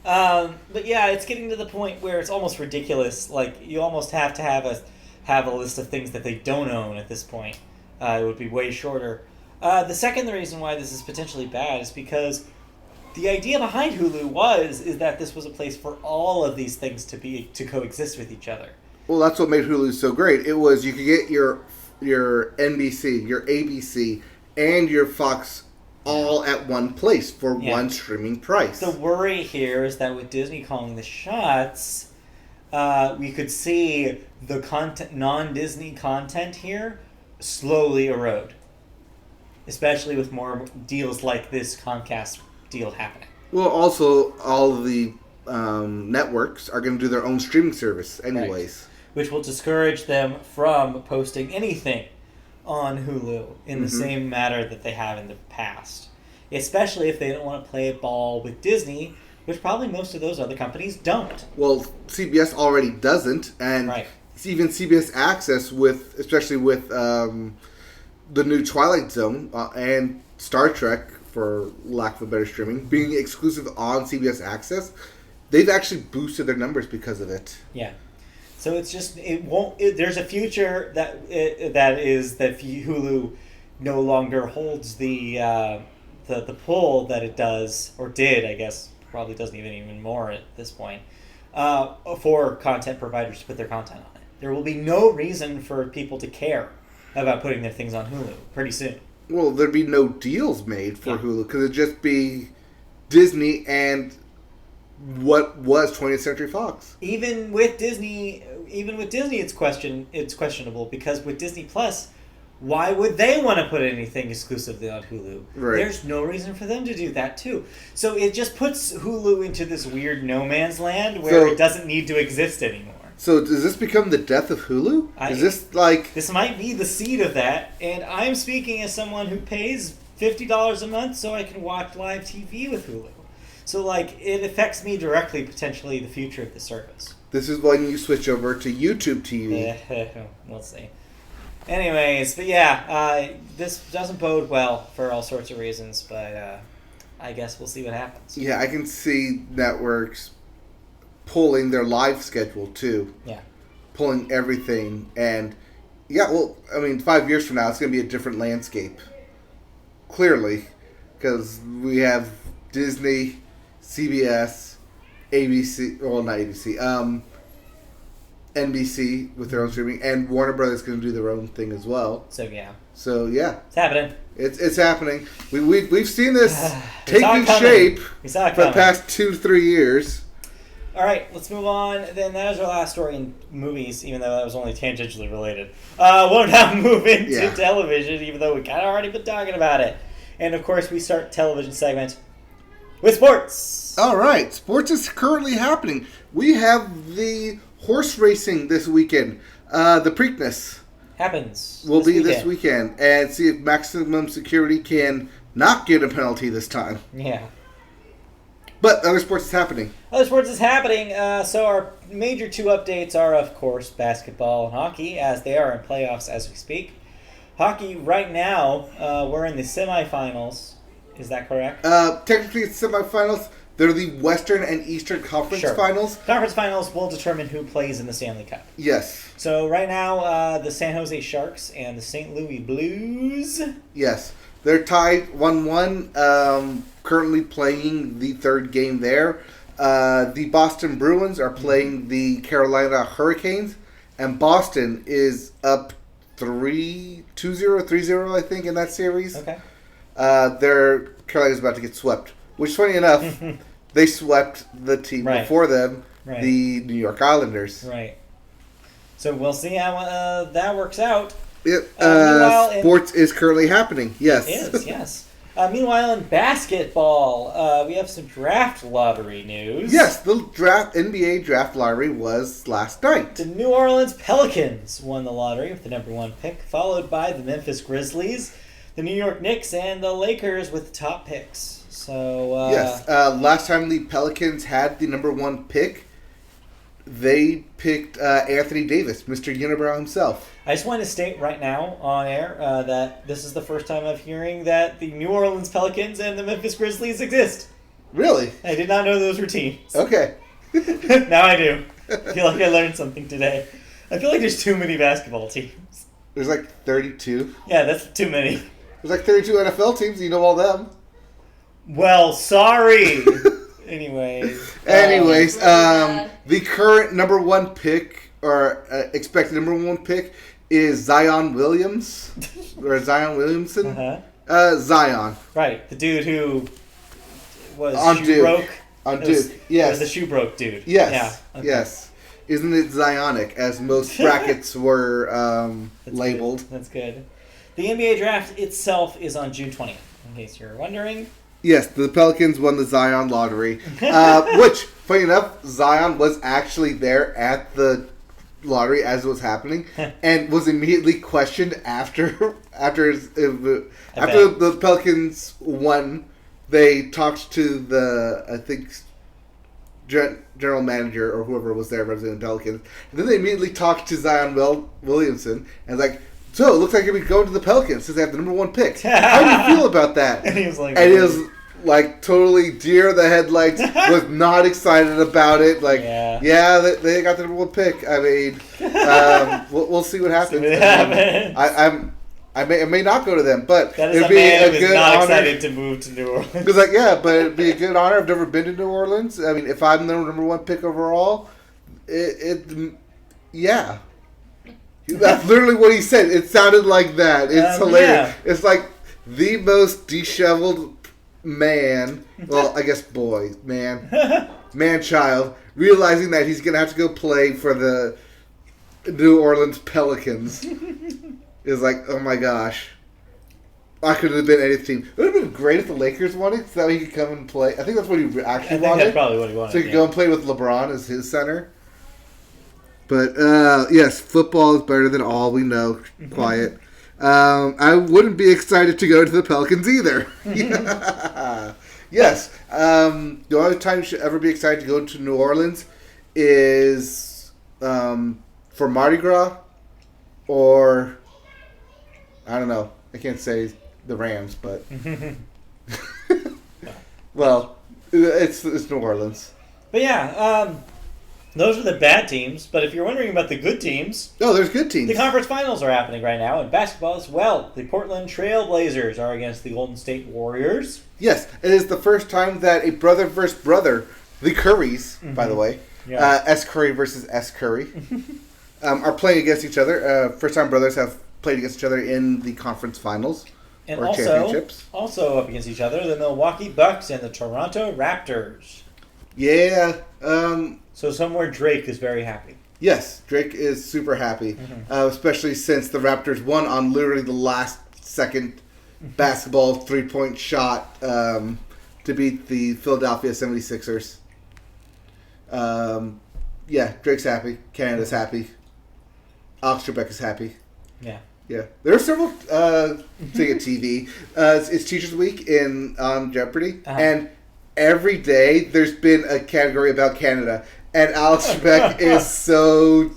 But yeah, it's getting to the point where it's almost ridiculous. Like you almost have to have a list of things that they don't own at this point. It would be way shorter. The second reason why this is potentially bad is because the idea behind Hulu is that this was a place for all of these things to coexist with each other. Well, that's what made Hulu so great. It was you could get your NBC, your ABC, and your Fox all at one place for one streaming price. The worry here is that with Disney calling the shots, we could see the non-Disney content here slowly erode, especially with more deals like this Comcast deal happening. Well, also all of the networks are going to do their own streaming service anyways. Right. Which will discourage them from posting anything on Hulu in the same manner that they have in the past. Especially if they don't want to play ball with Disney, which probably most of those other companies don't. Well, CBS already doesn't, and even CBS Access, especially with the new Twilight Zone and Star Trek, for lack of a better streaming, being exclusive on CBS Access, they've actually boosted their numbers because of it. Yeah. So it's just there's a future that Hulu no longer holds the pull that it does or did, I guess, probably doesn't even more at this point, for content providers to put their content on it. There will be no reason for people to care about putting their things on Hulu pretty soon. Well, there'd be no deals made for Hulu because it'd just be Disney and what was 20th Century Fox. Even with Disney, it's questionable because with Disney Plus, why would they want to put anything exclusively on Hulu? Right. There's no reason for them to do that too. So it just puts Hulu into this weird no man's land where it doesn't need to exist anymore. So does this become the death of Hulu? Is this like... This might be the seed of that, and I'm speaking as someone who pays $50 a month so I can watch live TV with Hulu. So, like, it affects me directly, potentially, the future of the service. This is when you switch over to YouTube TV. We'll see. Anyways, but yeah, this doesn't bode well for all sorts of reasons, but I guess we'll see what happens. Yeah, I can see networks pulling their live schedule, too. Yeah. Pulling everything. And, yeah, well, I mean, 5 years from now, it's going to be a different landscape. Clearly. Because we have Disney, CBS, ABC, well, not ABC, NBC with their own streaming, and Warner Brothers going to do their own thing as well. So, yeah. It's happening. It's happening. We've seen this taking shape for the past 2-3 years. All right, let's move on. Then that was our last story in movies, even though that was only tangentially related. We'll now move into television, even though we kind of already been talking about it. And, of course, we start television segment with sports. All right, sports is currently happening. We have the horse racing this weekend. The Preakness will be this weekend, and see if Maximum Security can not get a penalty this time. Yeah. But other sports is happening. Other sports is happening. So our major two updates are, of course, basketball and hockey, as they are in playoffs as we speak. Hockey, right now, we're in the semifinals. Is that correct? Technically, it's semifinals. They're the Western and Eastern Conference finals. Conference finals will determine who plays in the Stanley Cup. Yes. So right now, the San Jose Sharks and the St. Louis Blues. Yes. They're tied 1-1, currently playing the third game there. The Boston Bruins are playing the Carolina Hurricanes, and Boston is up 2-0, 3-0, I think, in that series. Okay. Carolina's about to get swept. Which, funny enough, they swept the team before them, the New York Islanders. Right. So we'll see how that works out. Sports is currently happening. Yes. It is, yes. Meanwhile, in basketball, we have some draft lottery news. Yes, the NBA draft lottery was last night. The New Orleans Pelicans won the lottery with the number 1 pick, followed by the Memphis Grizzlies, the New York Knicks, and the Lakers with the top picks. So yes, last time the Pelicans had the number 1 pick, they picked Anthony Davis, Mr. Unibrow himself. I just want to state right now on air that this is the first time I'm hearing that the New Orleans Pelicans and the Memphis Grizzlies exist. Really? I did not know those were teams. Okay. Now I do. I feel like I learned something today. I feel like there's too many basketball teams. There's like 32. Yeah, that's too many. There's like 32 NFL teams. You know all them. Well, sorry. Anyways, the current number 1 pick, or expected number 1 pick, is Zion Williamson. Zion. Right, the dude who was on shoe Duke. broke. On Duke, yes. The shoe broke dude. Yes, yeah, okay. yes. Isn't it Zionic, as most brackets were labeled? Good. That's good. The NBA draft itself is on June 20th, in case you're wondering. Yes, the Pelicans won the Zion lottery. Which, funny enough, Zion was actually there at the lottery as it was happening, and was immediately questioned after the Pelicans won. They talked to the, I think, general manager or whoever was there representing the Pelicans, and then they immediately talked to Zion Williamson and like, so it looks like we're going to the Pelicans since they have the number 1 pick. How do you feel about that? And he was like, totally deer in the headlights, was not excited about it. Like, yeah, they got the number 1 pick. I mean, we'll see what happens. I may not go to them, but that is it'd a be man a who is good not honor. excited to move to New Orleans. It's like, yeah, but it'd be a good honor. I've never been to New Orleans. I mean, if I'm the number 1 pick overall, yeah. That's literally what he said. It sounded like that. It's hilarious. Yeah. It's like the most disheveled man, well, I guess boy, man-child, realizing that he's going to have to go play for the New Orleans Pelicans. Is like, oh my gosh. I could have been any team. It would have been great if the Lakers won it, so that he could come and play. I think that's what he actually wanted. That's probably what he wanted. So he could go and play with LeBron as his center. But, yes, football is better than all we know. Quiet. I wouldn't be excited to go to the Pelicans either. Yes. The only time you should ever be excited to go to New Orleans is for Mardi Gras or, I don't know. I can't say the Rams, but... well, it's New Orleans. But yeah, those are the bad teams, but if you're wondering about the good teams... Oh, there's good teams. The conference finals are happening right now, and basketball as well. The Portland Trail Blazers are against the Golden State Warriors. Yes, it is the first time that a brother versus brother, the Currys, by the way, S. Curry versus S. Curry, are playing against each other. First-time brothers have played against each other in the conference finals and or championships. Also up against each other, the Milwaukee Bucks and the Toronto Raptors. Yeah, so somewhere Drake is very happy. Yes, Drake is super happy, especially since the Raptors won on literally the last second basketball three-point shot to beat the Philadelphia 76ers. Yeah, Drake's happy. Canada's happy. Alex Trebek is happy. Yeah. Yeah. There are several thing at TV. It's Teachers Week on Jeopardy, and every day there's been a category about Canada, and Alex Trebek is so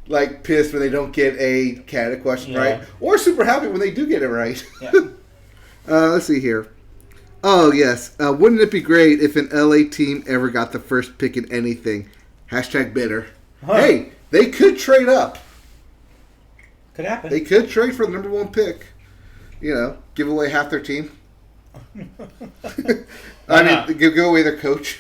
like pissed when they don't get a Canada question right, or super happy when they do get it right. Yeah. Let's see here. Oh yes, wouldn't it be great if an LA team ever got the first pick in anything? #bitter. Hey, they could trade up. Could happen. They could trade for the number 1 pick. You know, give away half their team. I mean, give away their coach.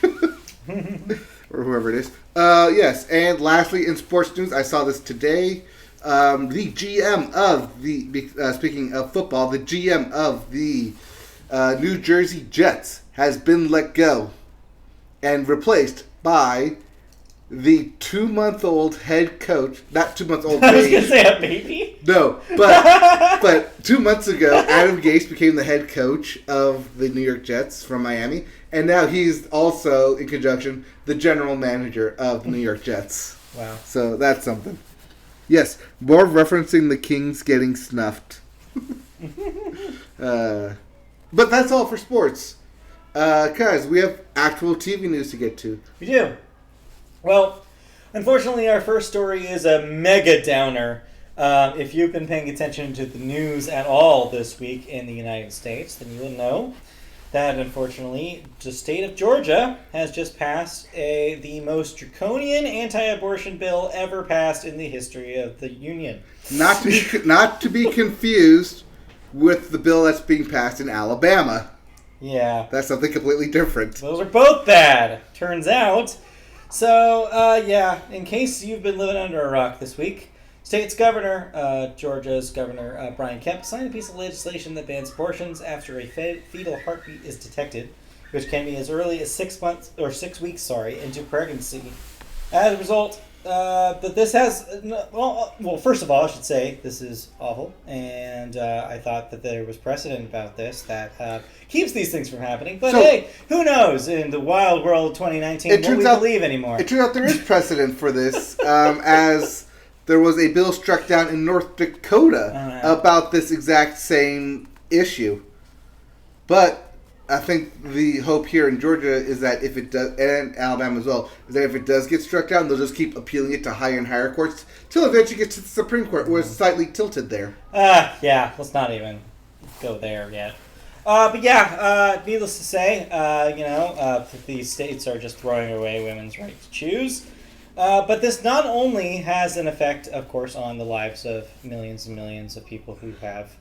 or whoever it is. Yes, and lastly, in sports news, I saw this today. The GM of the speaking of football, the GM of the New Jersey Jets has been let go and replaced by the 2-month-old head coach. Not 2 months old. I was gonna say a baby. No, but 2 months ago, Adam Gase became the head coach of the New York Jets from Miami, and now he's also, in conjunction, the general manager of the New York Jets. Wow. So that's something. Yes, more referencing the Kings getting snuffed. But that's all for sports. Guys, we have actual TV news to get to. We do. Well, unfortunately, our first story is a mega downer. If you've been paying attention to the news at all this week in the United States, then you will know that, unfortunately, the state of Georgia has just passed the most draconian anti-abortion bill ever passed in the history of the Union. Not to be confused with the bill that's being passed in Alabama. Yeah. That's something completely different. Those are both bad, turns out. So, in case you've been living under a rock this week, State's governor, Georgia's governor, Brian Kemp, signed a piece of legislation that bans abortions after a fetal heartbeat is detected, which can be as early as 6 weeks into pregnancy. As a result, that this has, first of all, I should say this is awful, and I thought that there was precedent about this that keeps these things from happening. But hey, who knows? In the wild world of 2019, what we believe anymore. It turns out there is precedent for this, as there was a bill struck down in North Dakota about this exact same issue. But I think the hope here in Georgia is that if it does, and Alabama as well, is that if it does get struck down, they'll just keep appealing it to higher and higher courts till it eventually gets to the Supreme Court, where it's slightly tilted there. Let's not even go there yet. Needless to say, these states are just throwing away women's right to choose. But this not only has an effect, of course, on the lives of millions and millions of people who have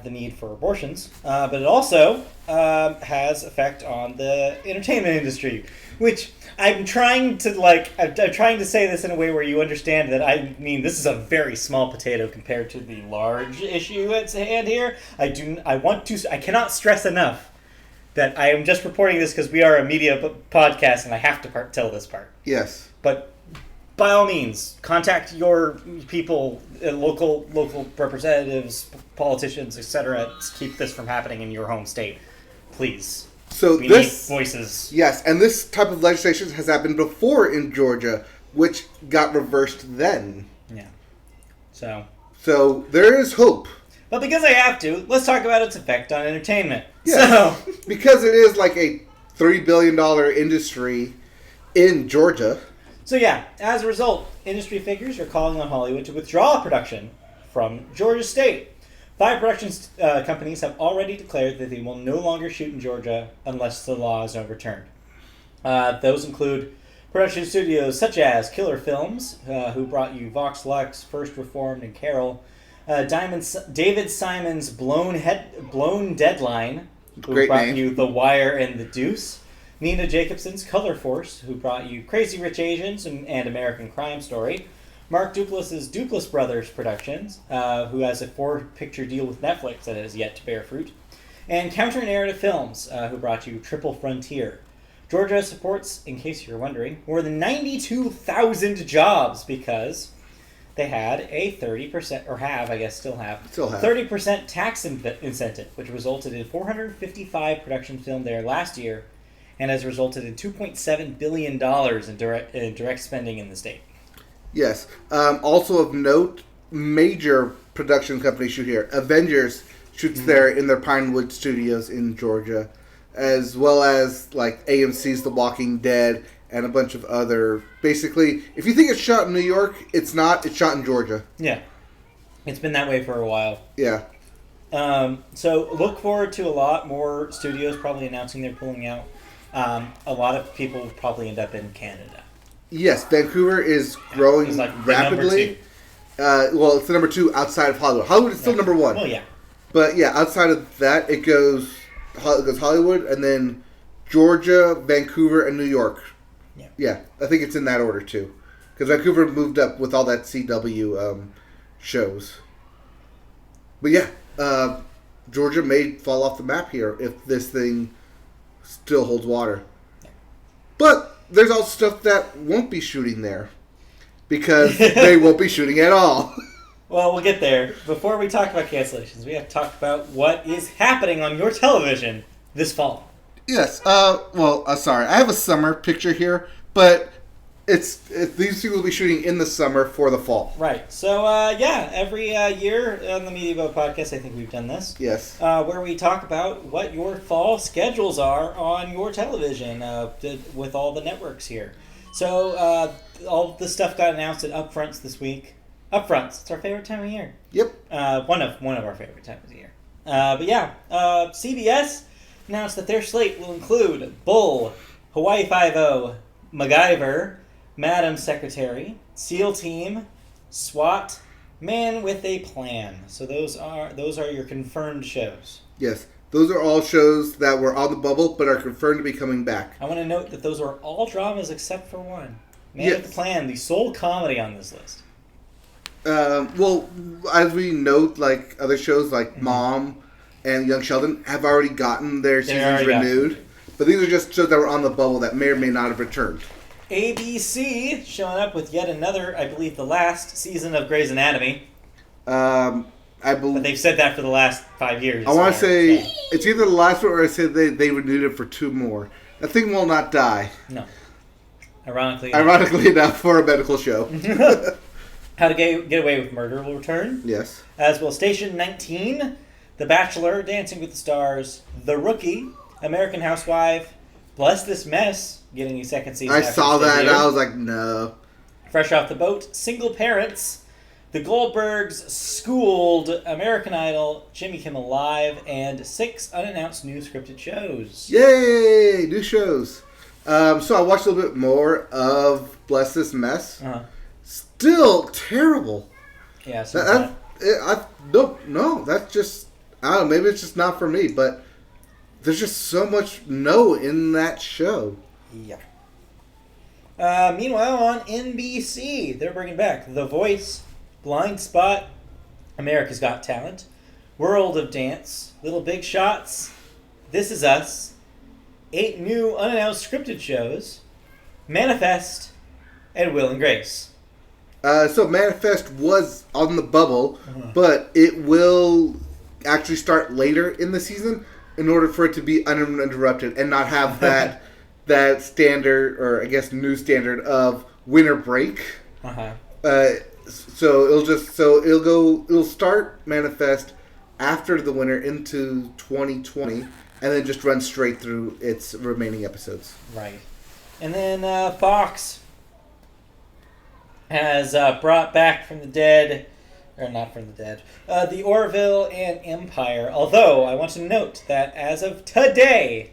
the need for abortions, but it also has effect on the entertainment industry, which I'm trying to say this in a way where you understand that I mean this is a very small potato compared to the large issue at hand here. I cannot stress enough that I am just reporting this because we are a media podcast and I have to tell this part. Yes. But by all means, contact your people, local representatives, politicians, etc. to keep this from happening in your home state. Please. So we need voices. Yes, and this type of legislation has happened before in Georgia, which got reversed then. Yeah. So there is hope. But because I have to, let's talk about its effect on entertainment. Yes, because it is like a $3 billion industry in Georgia. So as a result, industry figures are calling on Hollywood to withdraw production from Georgia State. 5 production companies have already declared that they will no longer shoot in Georgia unless the law is overturned. Those include production studios such as Killer Films, who brought you Vox Lux, First Reformed, and Carol. David Simon's Blown Deadline, who brought you The Wire and The Deuce. Nina Jacobson's Color Force, who brought you Crazy Rich Asians and American Crime Story. Mark Duplass's Duplass Brothers Productions, who has a 4-picture deal with Netflix that has yet to bear fruit. And Counter Narrative Films, who brought you Triple Frontier. Georgia supports, in case you're wondering, more than 92,000 jobs because they had a 30%, or have, I guess still have 30% tax incentive, which resulted in 455 productions filmed there last year and has resulted in $2.7 billion in direct spending in the state. Yes. Also of note, major production companies shoot here. Avengers shoots there in their Pinewood studios in Georgia, as well as like AMC's The Walking Dead and a bunch of other. Basically, if you think it's shot in New York, it's not. It's shot in Georgia. Yeah. It's been that way for a while. Yeah. So look forward to a lot more studios probably announcing they're pulling out. A lot of people will probably end up in Canada. Yes, Vancouver is growing rapidly. It's the number 2 outside of Hollywood. Hollywood is still number 1. Well, yeah. But yeah, outside of that, it goes Hollywood and then Georgia, Vancouver, and New York. Yeah. Yeah, I think it's in that order too. Because Vancouver moved up with all that CW shows. But yeah, Georgia may fall off the map here if this thing still holds water. But there's also stuff that won't be shooting there. Because they won't be shooting at all. Well, we'll get there. Before we talk about cancellations, we have to talk about what is happening on your television this fall. Yes. Sorry. I have a summer picture here, but these two will be shooting in the summer for the fall. Right. So, every year on the Media Boat Podcast, I think we've done this. Yes. Where we talk about what your fall schedules are on your television with all the networks here. So, all the stuff got announced at Upfronts this week. Upfronts. It's our favorite time of year. Yep. One of our favorite times of the year. CBS announced that their slate will include Bull, Hawaii Five-0, MacGyver, Madam Secretary, SEAL Team, SWAT, Man with a Plan. So those are your confirmed shows. Yes. Those are all shows that were on the bubble but are confirmed to be coming back. I want to note that those are all dramas except for one. Man Yes. with a Plan, the sole comedy on this list. As we note, like other shows like Mom and Young Sheldon have already gotten their seasons renewed. But these are just shows that were on the bubble that may or may not have returned. ABC showing up with yet another, I believe, the last season of Grey's Anatomy. I believe. But they've said that for the last 5 years. I want to say it's either the last one or I said they renewed it for 2 more. That thing will not die. No. Ironically enough, for a medical show. How to Get Away with Murder will return. Yes. As will Station 19, The Bachelor, Dancing with the Stars, The Rookie, American Housewife, Bless This Mess, getting a second season. I after saw its that debut. and I was like, no. Fresh Off the Boat, Single Parents, The Goldbergs, Schooled, American Idol, Jimmy Kimmel Live, and 6 unannounced new scripted shows. Yay! New shows. So I watched a little bit more of Bless This Mess. Uh-huh. Still terrible. Yeah, so That's just, I don't know, maybe it's just not for me, but there's just so much no in that show. yeah. Meanwhile, on NBC, they're bringing back The Voice, Blind Spot, America's Got Talent, World of Dance, Little Big Shots, This Is Us, 8 new unannounced scripted shows, Manifest, and Will and Grace. So Manifest was on the bubble, but it will actually start later in the season in order for it to be uninterrupted and not have that standard, or I guess new standard of winter break. Uh-huh. So it'll start Manifest after the winter into 2020, and then just run straight through its remaining episodes. Right. And then Fox has brought back from the dead, or not from the dead, the Orville and Empire. Although, I want to note that as of today,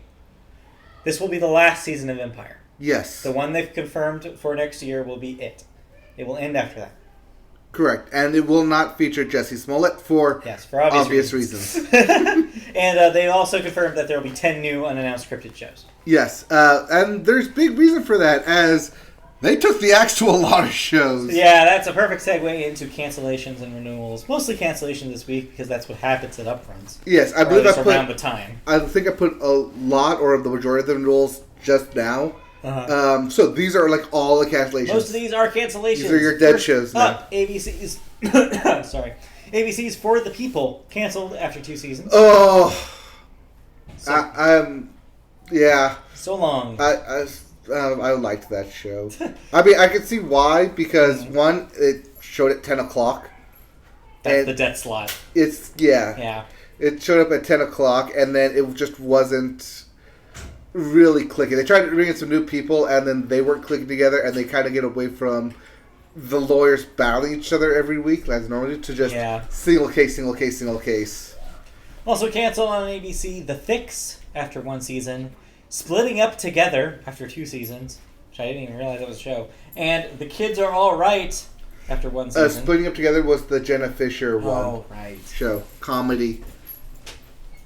this will be the last season of Empire. Yes. The one they've confirmed for next year will be it. It will end after that. Correct. And it will not feature Jesse Smollett for obvious reasons. And they also confirmed that there will be 10 new unannounced scripted shows. Yes. And there's big reason for that, as they took the axe to a lot of shows. Yeah, that's a perfect segue into cancellations and renewals. Mostly cancellations this week, because that's what happens at Upfronts. Yes, I believe around the time. I think I put a lot, or the majority of the renewals just now. Uh-huh. So these are like all the cancellations. Most of these are cancellations. These are your dead shows now. Up, ABC's sorry, ABC's For the People canceled after 2 seasons. Oh, So, yeah. so long. I liked that show. I mean, I could see why, because one, it showed at 10 o'clock. That's the death slot. Yeah. It showed up at 10 o'clock, and then it just wasn't really clicking. They tried to bring in some new people, and then they weren't clicking together, and they kind of get away from the lawyers battling each other every week, as normally, to just single case. Also canceled on ABC, The Fix after 1 season, Splitting Up Together after 2 seasons, which I didn't even realize that was a show, and The Kids Are All Right after 1 season. Splitting Up Together was the Jenna Fisher one. Oh, right. Show. Comedy.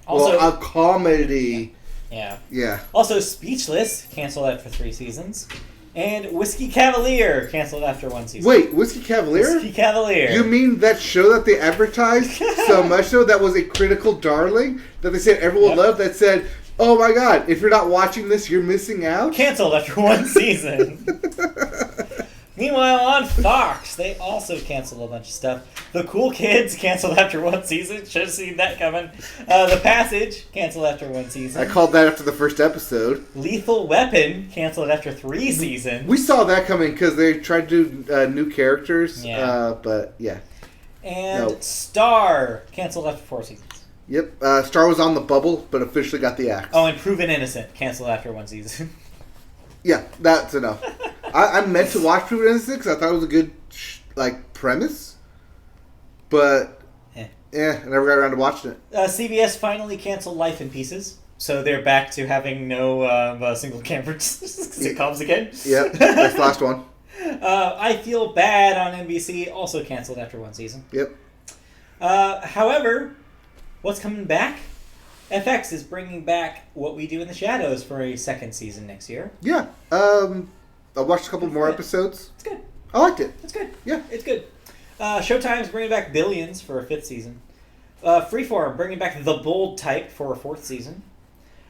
Also, a comedy. Yeah. Yeah. Also, Speechless, canceled after 3 seasons. And Whiskey Cavalier, canceled after 1 season. Wait, Whiskey Cavalier? Whiskey Cavalier. You mean that show that they advertised so much so that was a critical darling that they said everyone Yep. loved, that said, oh my god, if you're not watching this, you're missing out? Canceled after 1 season. Meanwhile, on Fox, they also canceled a bunch of stuff. The Cool Kids canceled after 1 season. Should have seen that coming. The Passage canceled after 1 season. I called that after the first episode. Lethal Weapon canceled after 3 seasons. We saw that coming because they tried to do new characters, Yeah. but yeah. And No. Star canceled after 4 seasons. Yep, Star was on the bubble, but officially got the axe. Oh, and Proven Innocent canceled after 1 season. Yeah, that's enough. I meant to watch Proven Innocent because I thought it was a good premise, but Eh. I never got around to watching it. CBS finally canceled Life in Pieces, so they're back to having no single camera sitcoms again. Yep, that's the last one. I Feel Bad on NBC, also canceled after 1 season. Yep. However, what's coming back? FX is bringing back What We Do in the Shadows for a 2nd season next year. Yeah. I watched a couple more good. episodes. It's good. I liked it. It's good. Yeah. It's good. Showtime's bringing back Billions for a 5th season. Freeform bringing back The Bold Type for a 4th season.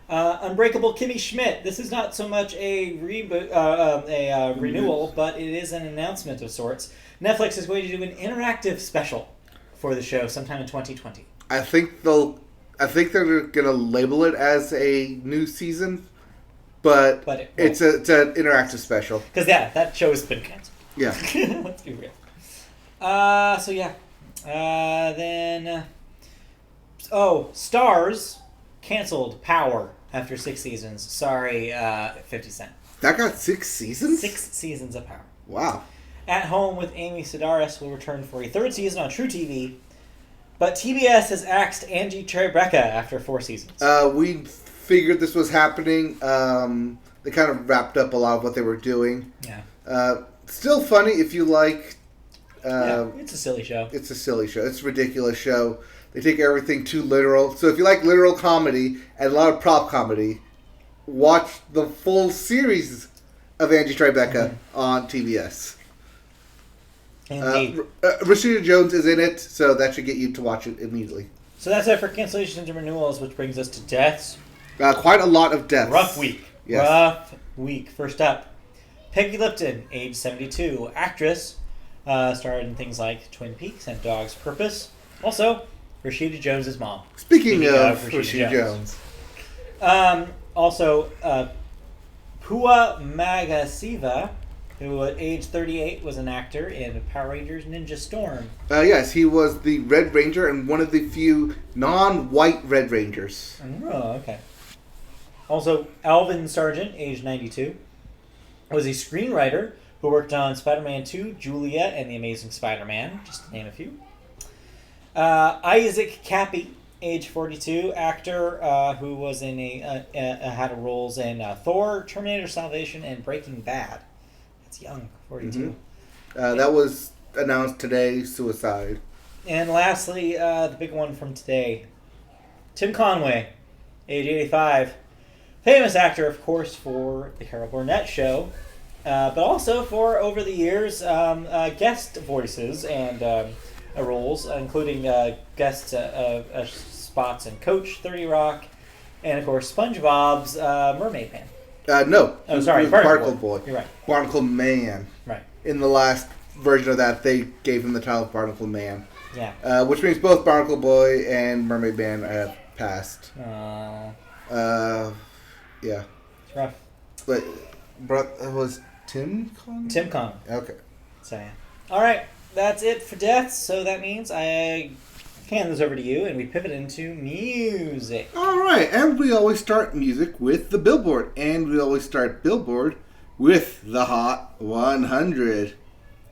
Unbreakable Kimmy Schmidt. This is not so much a renewal, but it is an announcement of sorts. Netflix is going to do an interactive special for the show sometime in 2020. I think they're gonna label it as a new season, but it's an interactive special. Because that show has been canceled. Yeah. Let's be real. Then Stars canceled Power after 6 seasons. Sorry, 50 Cent. That got 6 seasons? 6 seasons of Power. Wow. At Home with Amy Sedaris will return for a 3rd season on True TV, but TBS has axed Angie Tribeca after 4 seasons. We figured this was happening. They kind of wrapped up a lot of what they were doing. Yeah. Still funny if you like. It's a silly show. It's a silly show. It's a ridiculous show. They take everything too literal. So if you like literal comedy and a lot of prop comedy, watch the full series of Angie Tribeca on TBS. Indeed. Rashida Jones is in it, so that should get you to watch it immediately. So that's it for cancellations and renewals, which brings us to deaths. Quite a lot of deaths. Rough week. Yes. Rough week. First up, Peggy Lipton, age 72, actress, starred in things like Twin Peaks and Dog's Purpose. Also, Rashida Jones' mom. Speaking of Rashida Jones. Also, Pua Magasiva, who at age 38 was an actor in Power Rangers Ninja Storm. Yes, he was the Red Ranger and one of the few non-white Red Rangers. Oh, okay. Also, Alvin Sargent, age 92, was a screenwriter who worked on Spider-Man 2, Julia, and The Amazing Spider-Man, just to name a few. Isaac Cappy, age 42, actor who was in had roles in Thor, Terminator Salvation, and Breaking Bad. That's young, 42. That was announced today, suicide. And lastly, the big one from today, Tim Conway, age 85. Famous actor, of course, for The Carol Burnett Show, but also for, over the years, guest voices and roles, including guest spots in Coach, 30 Rock, and, of course, SpongeBob's Mermaid Man. No. Oh, sorry, Barnacle Boy. You're right. Barnacle Man. Right. In the last version of that, they gave him the title of Barnacle Man. Yeah. Which means both Barnacle Boy and Mermaid Man have passed. Yeah. It's rough. But was Tim Conway? Tim Conway. Okay. So, yeah. All right. That's it for deaths. So that means I hand this over to you, and we pivot into music. All right, and we always start music with the Billboard, and we always start Billboard with the Hot 100.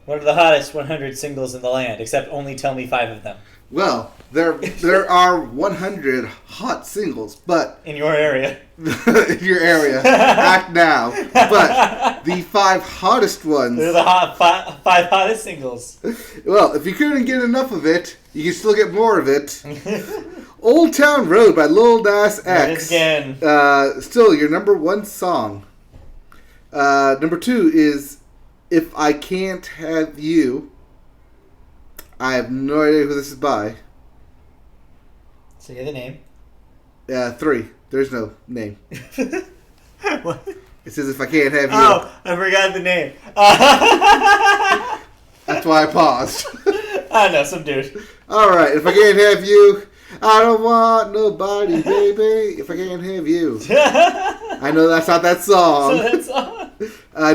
What are the hottest 100 singles in the land? Except only tell me 5 of them. Well, there are 100 hot singles, but In your area. in your area, act now. But the 5 hottest ones. They're the five hottest singles. Well, if you couldn't get enough of it, you can still get more of it. Old Town Road by Lil Nas There it X. is again. Still your number 1 song. Number 2 is If I Can't Have You. I have no idea who this is by. Say the name. 3. There's no name. What? It says If I Can't Have You. Oh, I forgot the name. That's why I paused. I know, some dude. Alright, If I Can't Have You. I don't want nobody, baby. If I can't have you. I know that's not that song. So that's all.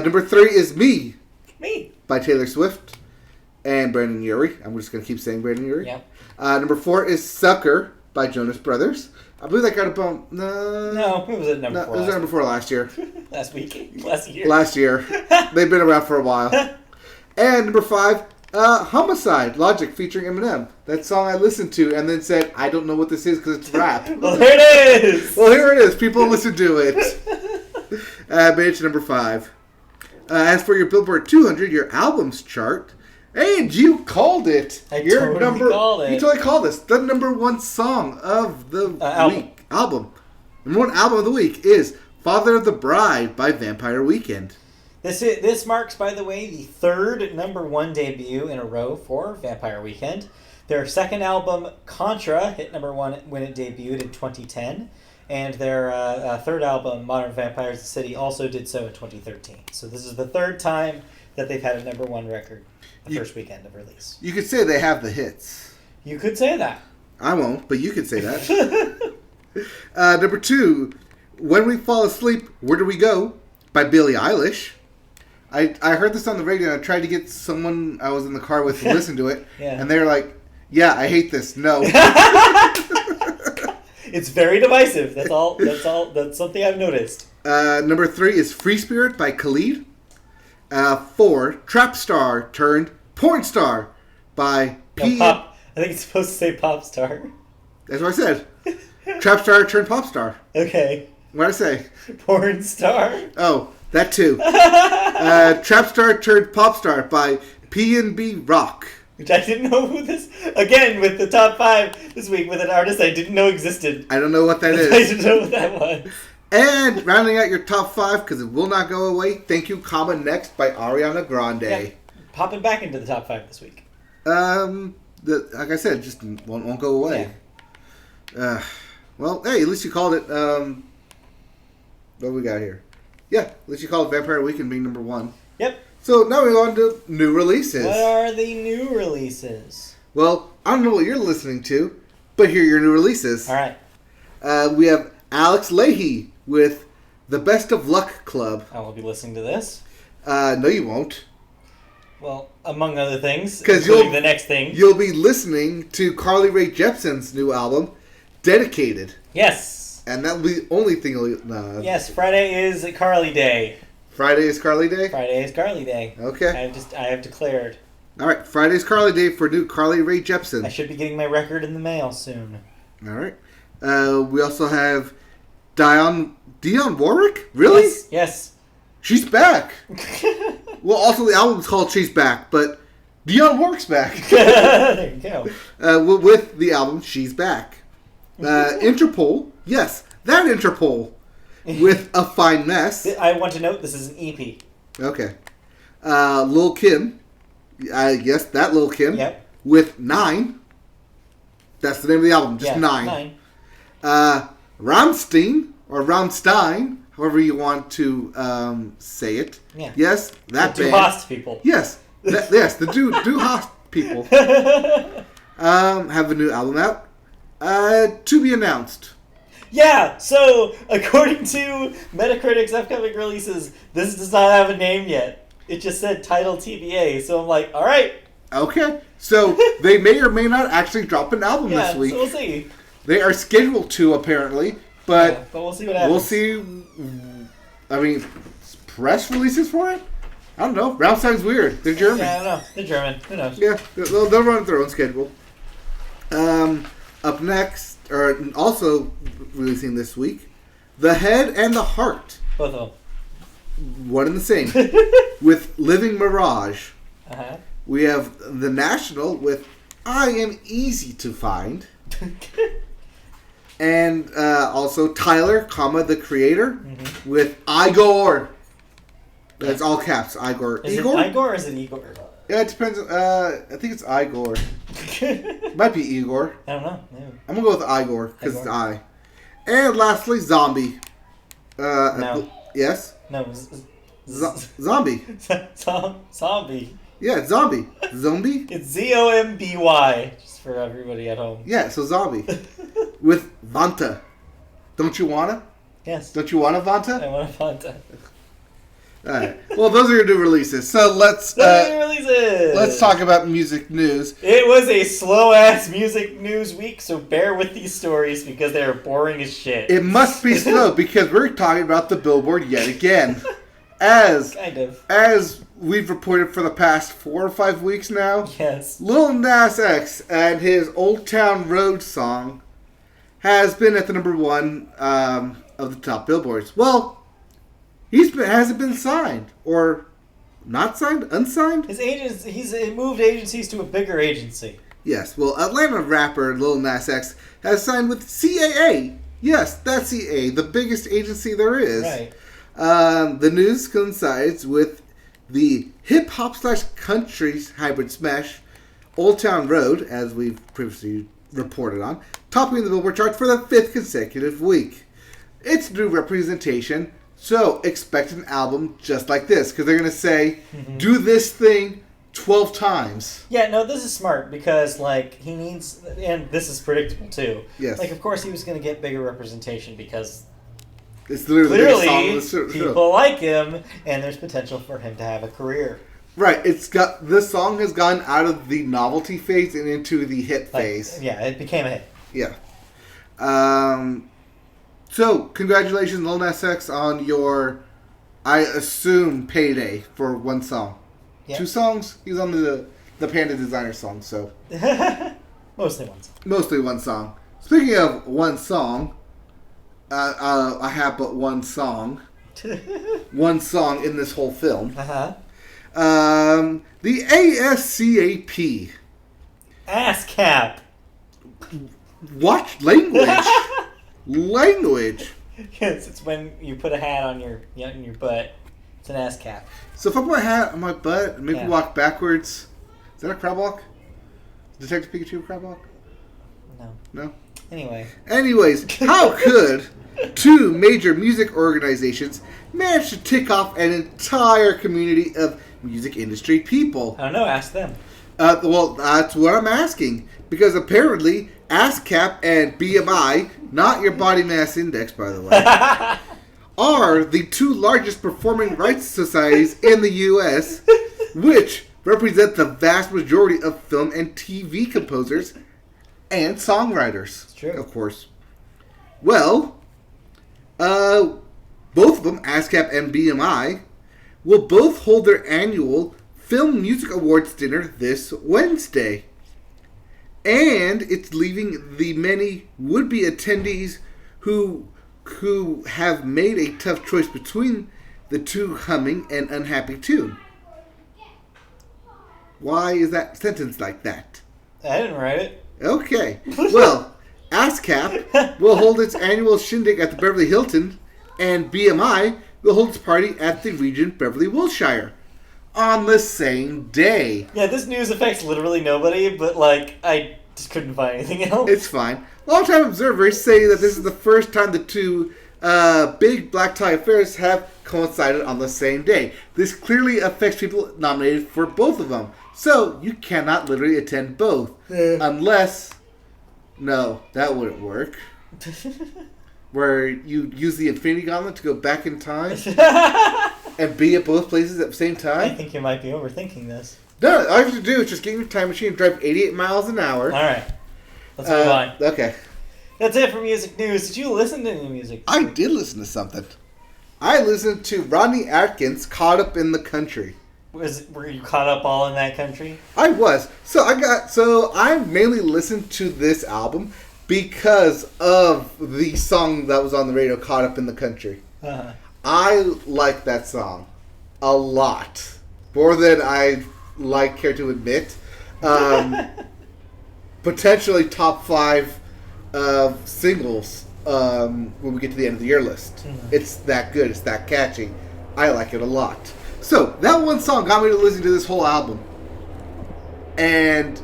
Number 3 is Me Me. by Taylor Swift and Brandon Urie. I'm just going to keep saying Brandon Urie. Yep. Number 4 is Sucker by Jonas Brothers. I believe that got a bump. No, it was at number 4 it was number 4 last year. last week. Last year. Last year. They've been around for a while. And number 5, Homicide, Logic featuring Eminem. That song I listened to and then said, I don't know what this is because it's rap. Well, there it is. Well, here it is. People listen to it. Made it to number 5. As for your Billboard 200, your albums chart, and you called it. I totally called it. You totally called this. The number 1 song of the week. Album. Number 1 album of the week is Father of the Bride by Vampire Weekend. This marks, by the way, the 3rd number 1 debut in a row for Vampire Weekend. Their 2nd album, Contra, hit number 1 when it debuted in 2010. And their 3rd album, Modern Vampires of the City, also did so in 2013. So this is the 3rd time that they've had a number 1 record the first weekend of release. You could say they have the hits. You could say that. I won't, but you could say that. Number 2, When We Fall Asleep, Where Do We Go by Billie Eilish. I heard this on the radio and I tried to get someone I was in the car with to listen to it. Yeah. And they were like, yeah, I hate this. No. It's very divisive. That's all. That's something I've noticed. Number 3 is Free Spirit by Khalid. 4, Trap Star turned Porn Star by P. I think it's supposed to say pop star. That's what I said. Trap Star turned Pop Star. Okay. What did I say? Porn star. Oh, that too. Trap Star turned Pop Star by P&B Rock. Which I didn't know who this... Again, with the top 5 this week with an artist I didn't know existed. I don't know what that I is. didn't know what that was. And rounding out your top 5, because it will not go away, Thank You, Comma Next by Ariana Grande. Yeah, popping back into the top 5 this week. Like I said, just won't go away. Yeah. Well, hey, at least you called it. What do we got here? Yeah, at least you called Vampire Weekend being number 1. Yep. So now we go on to new releases. What are the new releases? Well, I don't know what you're listening to, but here are your new releases. All right. We have Alex Leahy with The Best of Luck Club. I will be listening to this. No, you won't. Well, among other things, 'Cause including the next thing. You'll be listening to Carly Rae Jepsen's new album, Dedicated. Yes. And that'll be the only thing you'll... Yes, Friday is Carly Day. Friday is Carly Day? Friday is Carly Day. Okay. I have declared. All right, Friday's Carly Day for new Carly Rae Jepsen. I should be getting my record in the mail soon. All right. We also have Dionne Warwick? Really? Yes. She's back. Well, also the album's called She's Back, but Dionne Warwick's back. There you go. With the album She's Back. Interpol. Yes, that Interpol. With A Fine Mess. I want to note this is an EP. Okay. Lil' Kim. Yes, that Lil' Kim. Yep. With 9. That's the name of the album, just 9. Rammstein, or Rammstein, however you want to say it. Yeah. Yes, that the band. Du Hast people. Yes, yes, the Du Hast people. Have a new album out. To be announced. Yeah, so according to Metacritic's upcoming releases, this does not have a name yet. It just said title TBA, so I'm like, all right. Okay, so they may or may not actually drop an album this week. So we'll see. They are scheduled to, apparently, but But we'll see what happens. we'll see. I mean, press releases for it? I don't know. Rammstein's weird. They're German. Yeah, I don't know. They're German. Who knows? Yeah, they'll run their own schedule. Up next, or also releasing this week, The Head and the Heart. Both of One and the same. With Living Mirage. them. Uh-huh. We have The National with I Am Easy to Find. And also Tyler, the creator, with Igor. That's all caps, Igor. Is Igor? it Igor or is it Igor? Yeah, it depends. I think it's Igor. Might be Igor. I don't know. Maybe. I'm going to go with Igor, because it's Igor. I. And lastly, Zombie. No. Yes? No. Zombie. Zombie. Yeah, it's Zombie. Zombie? It's Zomby. Just for everybody at home. Yeah, so Zombie. With Vanta. Don't you wanna? Yes. Don't you wanna, Vanta? I want to find that. Alright. Well, those are your new releases. So let's Releases. talk about music news. It was a slow-ass music news week, so bear with these stories because they are boring as shit. It must be slow because we're talking about the Billboard yet again. As Kind of. as we've reported for the past 4 or 5 weeks now, Yes. Lil Nas X and his Old Town Road song has been at the number 1 of the top billboards. Well, hasn't been signed or not signed, unsigned. His agents, he's moved agencies to a bigger agency. Yes. Well, Atlanta rapper Lil Nas X has signed with CAA. Yes, that's CAA, the biggest agency there is. Right. The news coincides with the hip-hop / country hybrid smash, Old Town Road, as we've previously reported on, topping the Billboard chart for the 5th consecutive week. It's new representation, so expect an album just like this, because they're going to say, do this thing 12 times. Yeah, no, this is smart because, like, he needs, and this is predictable too. Yes. Like, of course, he was going to get bigger representation because It's literally the biggest song of the clearly show. people like him, and there's potential for him to have a career. Right, this song has gone out of the novelty phase and into the hit Like, phase. yeah, it became a hit. Yeah. So, congratulations, Lil Nas X, on your, I assume, payday for 1 song. Yeah. 2 songs? He was on the Panda Designer song, so Mostly ones. mostly 1 song. Speaking of 1 song, I have but 1 song. 1 song in this whole film. Uh-huh. The ASCAP. ASCAP. What? Language. Language. Yes, it's when you put a hat on your butt. It's an ASCAP. So if I put a hat on my butt and make me Yeah. walk backwards, is that a crab walk? Detective Pikachu a crab walk? No. No? Anyway. Anyways, how could 2 major music organizations manage to tick off an entire community of music industry people? I don't know, ask them. Well, that's what I'm asking. Because apparently, ASCAP and BMI, not your body mass index, by the way, are the 2 largest performing rights societies in the U.S., which represent the vast majority of film and TV composers and songwriters. It's true. Of course. Well, both of them, ASCAP and BMI, will both hold their annual Film Music Awards dinner this Wednesday. And it's leaving the many would-be attendees who have made a tough choice between the 2 humming an unhappy tune. Why is that sentence like that? I didn't write it. Okay. Well, ASCAP will hold its annual shindig at the Beverly Hilton, and BMI will hold its party at the Regent Beverly Wilshire on the same day. Yeah, this news affects literally nobody, but, like, I just couldn't find anything else. It's fine. Longtime observers say that this is the first time the 2 big black tie affairs have coincided on the same day. This clearly affects people nominated for both of them. So, you cannot literally attend both. Unless... No, that wouldn't work. Where you use the Infinity Gauntlet to go back in time and be at both places at the same I time. think you might be overthinking this. No, all you have to do is just get in your time machine and drive 88 miles an hour. Alright. Let's move on. Okay. That's it for music news. Did you listen to any music? I did listen to something. I listened to Rodney Atkins, Caught Up in the Country. Were you caught up all in that country? I was. So I mainly listened to this album because of the song that was on the radio, Caught Up in the Country. Uh-huh. I like that song a lot. More than I care to admit. Potentially top 5 singles when we get to the end of the year list. Mm-hmm. It's that good. It's that catchy. I like it a lot. So, that one song got me to listen to this whole album. And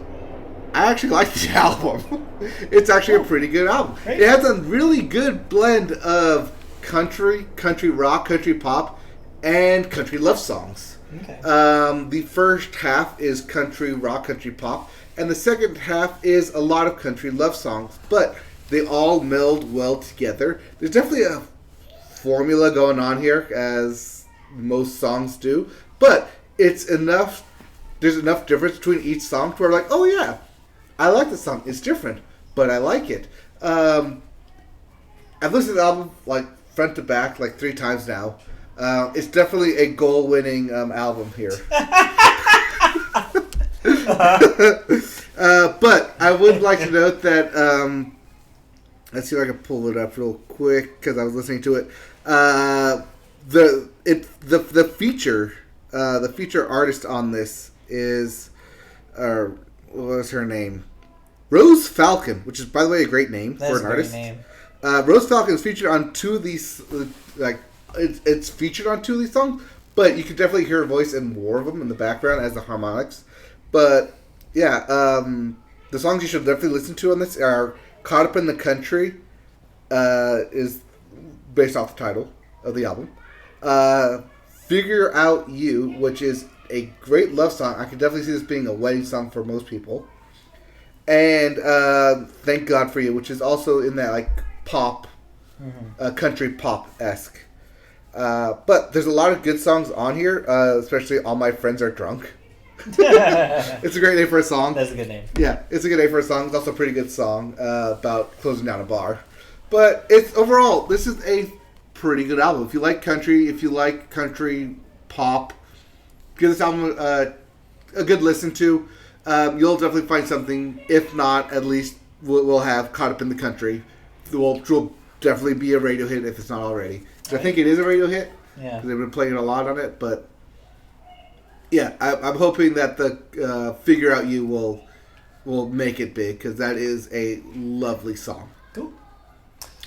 I actually like the album. It's actually a pretty good album. Great. It has a really good blend of country rock, country pop, and country love songs. Okay. The first half is country rock, country pop, and the second half is a lot of country love songs, but they all meld well together. There's definitely a formula going on here, as most songs do, but it's enough. There's enough difference between each song to where like, oh yeah, I like this song. It's different, but I like it. I've listened to the album like front to back like 3 times now. It's definitely a goal-winning album here. But I would like to note that let's see if I can pull it up real quick because I was listening to it. The feature artist on this is what was her name? Rose Falcon, which is by the way a great name for an artist. Great name. Rose Falcon is featured on 2 of these it's featured on 2 of these songs, but you can definitely hear her voice in more of them in the background as the harmonics. But yeah, the songs you should definitely listen to on this are "Caught Up in the Country," is based off the title of the album. "Figure Out You," which is a great love song. I can definitely see this being a wedding song for most people. And "Thank God for You," which is also in that like pop, country pop-esque. But there's a lot of good songs on here, especially "All My Friends Are Drunk." It's a great name for a song. That's a good name. Yeah, it's a good name for a song. It's also a pretty good song about closing down a bar. But it's overall, this is a pretty good album. If you like country pop, give this album a good listen to. You'll definitely find something. If not, at least we'll have "Caught Up in the Country." Will definitely be a radio hit if it's not already. Right. I think it is a radio hit. Yeah. They've been playing a lot on it, but yeah, I'm hoping that the "Figure Out You" will make it big because that is a lovely song. Cool.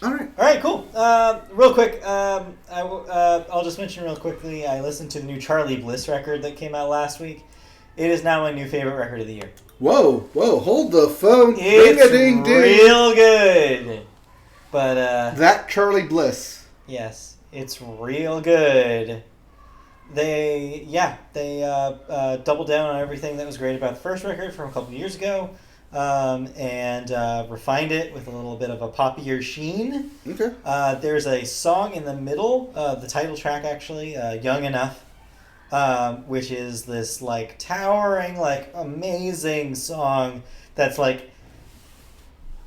All right. All right. Cool. Real quick, I'll just mention real quickly. I listened to the new Charlie Bliss record that came out last week. It is now my new favorite record of the year. Whoa! Hold the phone. It's Ring-a-ding-ding. real good. But that Charlie Bliss. Yes, it's real good. They doubled down on everything that was great about the first record from a couple of years ago, and refined it with a little bit of a poppier sheen. Okay. There's a song in the middle, the title track actually, "Young Enough," which is this like towering, like amazing song that's like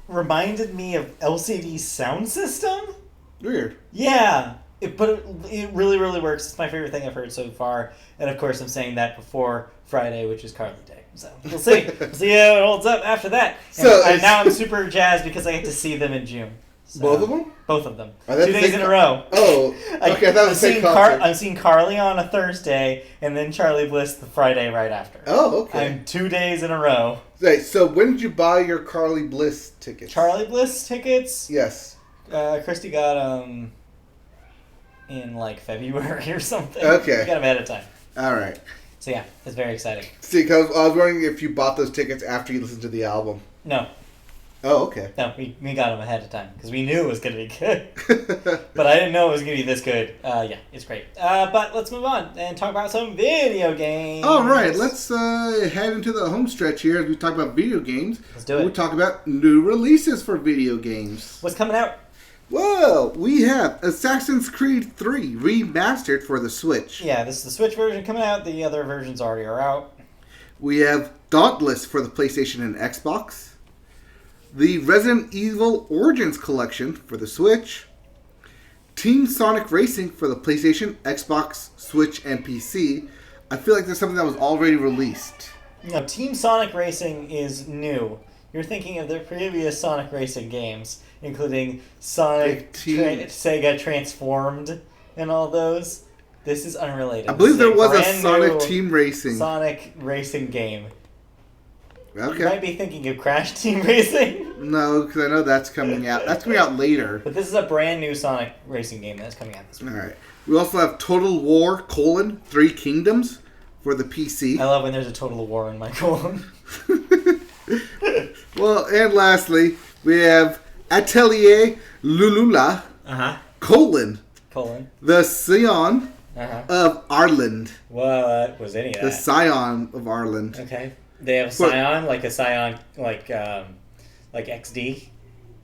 reminded me of LCD Sound System. Weird. Yeah, but it really, really works. It's my favorite thing I've heard so far. And of course, I'm saying that before Friday, which is Carly Day. So we'll see. We'll see how it holds up after that. And now I'm super jazzed because I get to see them in June. So, both of them? Both of them. Are they 2 days in a row. Oh, okay. I thought it was the same concert. I'm seeing Carly on a Thursday, and then Charlie Bliss the Friday right after. Oh, okay. I'm 2 days in a row. Right, so when did you buy your Carly Bliss tickets? Charlie Bliss tickets? Yes. Christy got them in like February or something. Okay. We got them ahead of time. All right. So yeah, it's very exciting. See, because I was wondering if you bought those tickets after you listened to the album. No. Oh, okay. No, we got them ahead of time because we knew it was going to be good. But I didn't know it was going to be this good. Yeah, it's great. But let's move on and talk about some video games. All right, let's head into the home stretch here as we talk about video games. Let's do it. We'll talk about new releases for video games. What's coming out? Well, we have Assassin's Creed 3 remastered for the Switch. Yeah, this is the Switch version coming out. The other versions already are out. We have Dauntless for the PlayStation and Xbox. The Resident Evil Origins Collection for the Switch. Team Sonic Racing for the PlayStation, Xbox, Switch, and PC. I feel like there's something that was already released. No, Team Sonic Racing is new. You're thinking of their previous Sonic Racing games, including Sonic, Sega Transformed, and all those. This is unrelated. I believe there was a brand Sonic new Team Racing. Sonic Racing game. Okay. You might be thinking of Crash Team Racing. No, because I know that's coming out. That's coming out later. But this is a brand new Sonic Racing game that's coming out this week. All right. We also have Total War: Three Kingdoms for the PC. I love when there's a total war in my colon. Well, and lastly, we have Atelier Lulula: Colon. the Scion of Ireland. What was any of that? The Scion of Ireland. Okay. They have a Scion, like a Scion, like XD.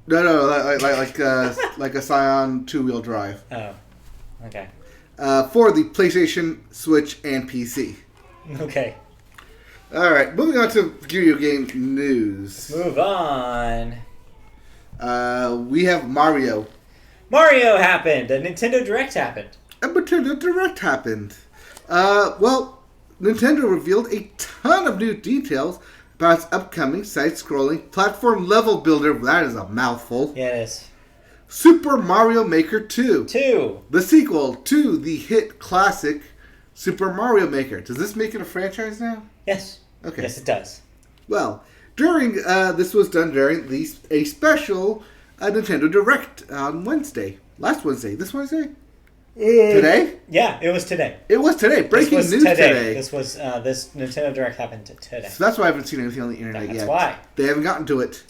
No, like a Scion 2-wheel drive. Oh, okay. For the PlayStation, Switch, and PC. Okay. All right, moving on to video game news. Move on. We have Mario. Mario happened. A Nintendo Direct happened. A Nintendo Direct happened. Well, Nintendo revealed a ton of new details about its upcoming side-scrolling platform level builder. That is a mouthful. Yeah, it is. Super Mario Maker 2. 2. The sequel to the hit classic Super Mario Maker. Does this make it a franchise now? Yes. Okay. Yes, it does. Well, this was done during a special Nintendo Direct on Wednesday. Last Wednesday. This Wednesday? Today? Yeah, it was today. It was today. Breaking news today. This was this Nintendo Direct happened today. So that's why I haven't seen anything on the internet yet. That's why. They haven't gotten to it.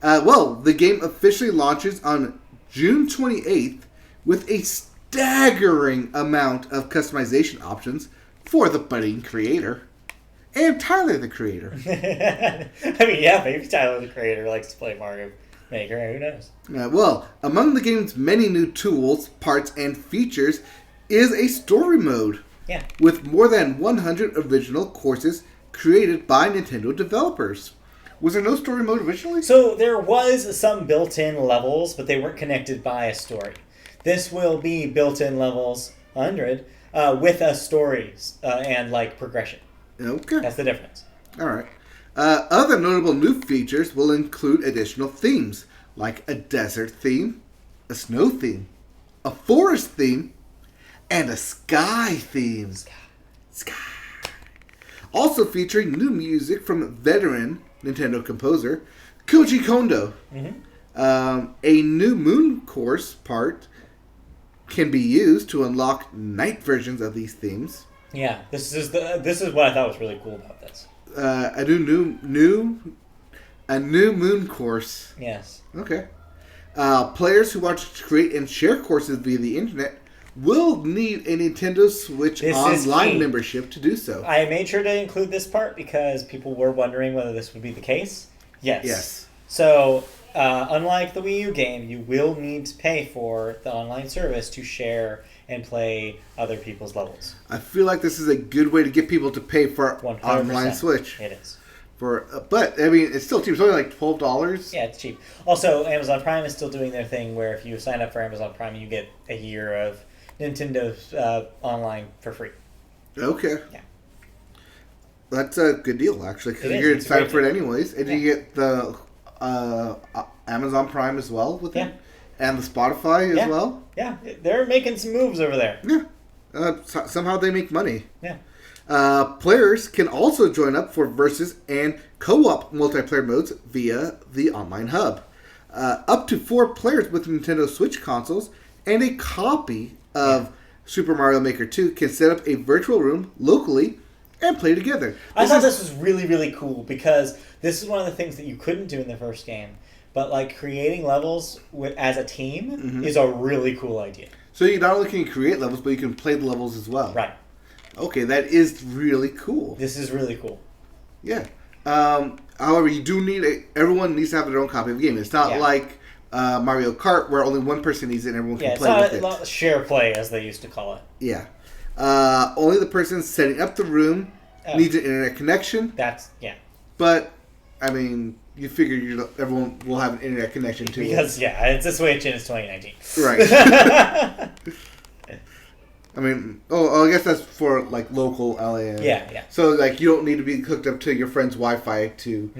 Well, the game officially launches on June 28th with a staggering amount of customization options for the budding creator. And Tyler, the creator. I mean, yeah, maybe Tyler, the creator, likes to play Mario Maker. Who knows? Well, among the game's many new tools, parts, and features is a story mode. Yeah. With more than 100 original courses created by Nintendo developers. Was there no story mode originally? So there was some built-in levels, but they weren't connected by a story. This will be built-in levels, 100, with a story and like progression. Okay. That's the difference. All right. Other notable new features will include additional themes, like a desert theme, a snow theme, a forest theme, and a sky theme. Sky. Also featuring new music from veteran Nintendo composer Koji Kondo. A new moon course part can be used to unlock night versions of these themes. Yeah, this is what I thought was really cool about this. A new moon course. Yes. Okay. Players who want to create and share courses via the internet will need a Nintendo Switch Online membership to do so. I made sure to include this part because people were wondering whether this would be the case. Yes. So, unlike the Wii U game, you will need to pay for the online service to share and play other people's levels. I feel like this is a good way to get people to pay for 100%. online Switch. It is. But I mean, it's still cheap. It's only like $12. Yeah, it's cheap. Also, Amazon Prime is still doing their thing where if you sign up for Amazon Prime, you get a year of Nintendo's online for free. Okay. Yeah. That's a good deal, actually, because you're going to sign up for it anyways. And you get the Amazon Prime as well with it. And the Spotify as well. Yeah, they're making some moves over there. Yeah. Somehow they make money. Yeah. Players can also join up for versus and co-op multiplayer modes via the online hub. Up to 4 players with Nintendo Switch consoles and a copy of Super Mario Maker 2 can set up a virtual room locally and play together. I thought this was really, really cool because this is one of the things that you couldn't do in the first game. But like creating levels as a team is a really cool idea. So you not only can create levels, but you can play the levels as well. Right. Okay, that is really cool. This is really cool. Yeah. However, you do need everyone needs to have their own copy of the game. It's not like Mario Kart where only one person needs it and everyone can play with it. It's not share play as they used to call it. Yeah. Only the person setting up the room needs an internet connection. But I mean, you figure everyone will have an internet connection too. Because it's a Switch and it's 2019. Right. I mean, I guess that's for like local LA. Yeah. So like you don't need to be hooked up to your friend's Wi-Fi to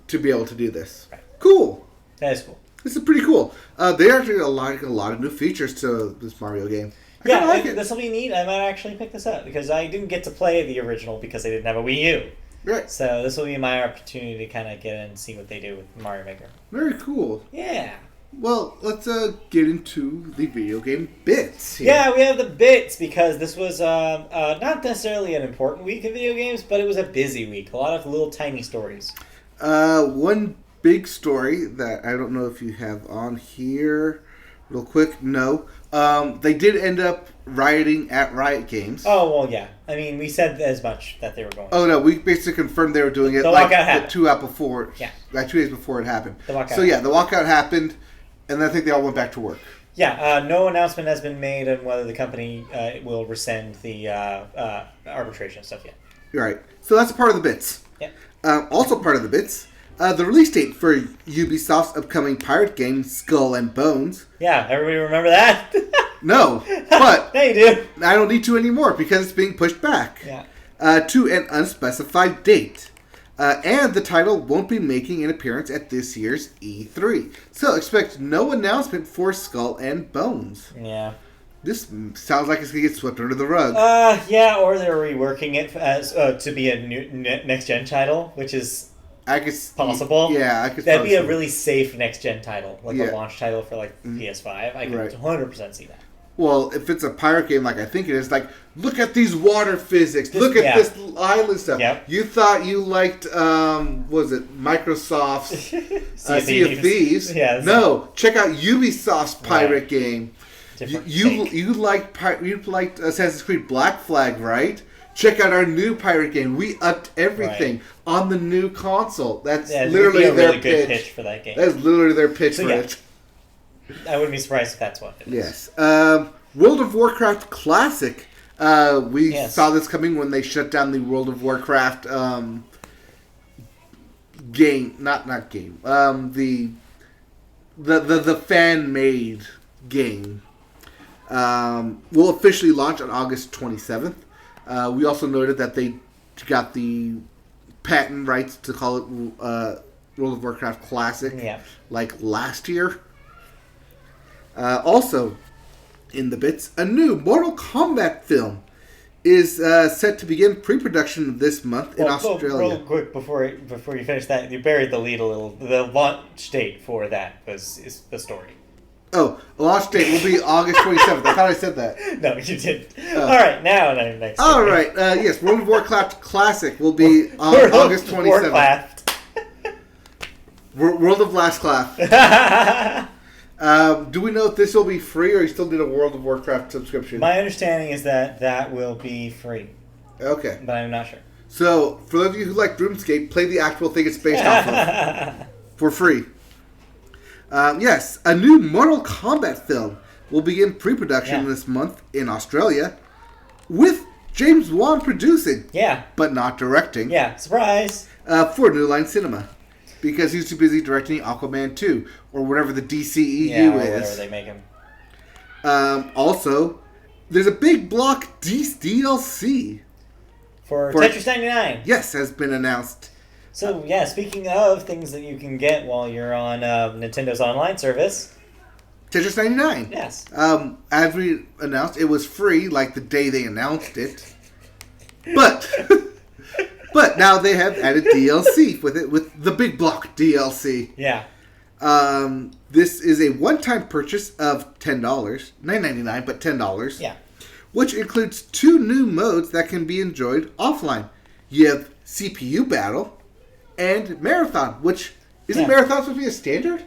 be able to do this. Right. Cool. That is cool. This is pretty cool. They actually like a lot of new features to this Mario game. I like it. This will be neat. I might actually pick this up because I didn't get to play the original because I didn't have a Wii U. Right. So this will be my opportunity to kind of get in and see what they do with Mario Maker. Very cool. Yeah. Well, let's get into the video game bits here. Yeah, we have the bits because this was not necessarily an important week of video games, but it was a busy week. A lot of little tiny stories. One big story that I don't know if you have on here real quick. No. They did end up rioting at Riot Games. Oh, well, yeah. I mean, we said as much that they were going to. Oh, no. We basically confirmed they were doing it the like walkout happened. 2 out before. Yeah. Like 2 days before it happened. The walkout. So, yeah, the walkout happened, and I think they all went back to work. Yeah, no announcement has been made on whether the company will rescind the arbitration stuff yet. Right. So that's a part of the bits. Yeah. Also part of the bits, the release date for Ubisoft's upcoming pirate game, Skull and Bones. Yeah, everybody remember that? No, but They do. I don't need to anymore because it's being pushed back. Yeah. To an unspecified date. And the title won't be making an appearance at this year's E3. So expect no announcement for Skull and Bones. Yeah. This sounds like it's going to get swept under the rug. Yeah, or they're reworking it as to be a new next-gen title, which is I guess possible. Yeah, I could. That'd be a see. really safe next-gen title, like Yeah. a launch title for like PS5. I could Right. 100% see that. Well, if it's a pirate game like I think it is, like, look at these water physics. Look at this island stuff. Yep. You thought you liked, was it Microsoft's Sea of Thieves? Yeah, no, check out Ubisoft's pirate game. Different You take. liked Assassin's Creed Black Flag, right? Check out our new pirate game. We upped everything on the new console. That's Yeah, literally it'd be a their really good pitch for that game. That's literally their pitch So, for yeah. it. I wouldn't be surprised if that's what it is. Yes. World of Warcraft Classic. We Yes. saw this coming when they shut down the World of Warcraft game. Not game. The fan-made game. Will officially launch on August 27th. We also noted that they got the patent rights to call it World of Warcraft Classic like last year. Also, in the bits, a new Mortal Kombat film is set to begin pre-production this month in Australia. Real quick, before you finish that, you buried the lead a little. The launch date for that is the story. Oh, the launch date will be August 27th. I thought I said that. No, you didn't. All right, now next. All right, yes, World of Warcraft Classic will be on August 27th. World of Last Clap. Do we know if this will be free or you still need a World of Warcraft subscription? My understanding is that will be free. Okay. But I'm not sure. So, for those of you who like RuneScape, play the actual thing it's based off of for free. Yes, a new Mortal Kombat film will begin pre-production this month in Australia with James Wan producing. Yeah. But not directing. Yeah, surprise. For New Line Cinema. Because he's too busy directing Aquaman 2 or whatever the DCEU or is. whatever they make him. Also, there's a big block DLC. For Tetris 99. Yes, has been announced. So, yeah, speaking of things that you can get while you're on Nintendo's online service. Tetris 99. Yes. As we announced, it was free like the day they announced it. But... But now they have added DLC with it, with the Big Block DLC. Yeah. This is a one-time purchase of $10, $9.99, but $10. Yeah. Which includes 2 new modes that can be enjoyed offline. You have CPU Battle and Marathon, which isn't Marathon supposed to be a standard?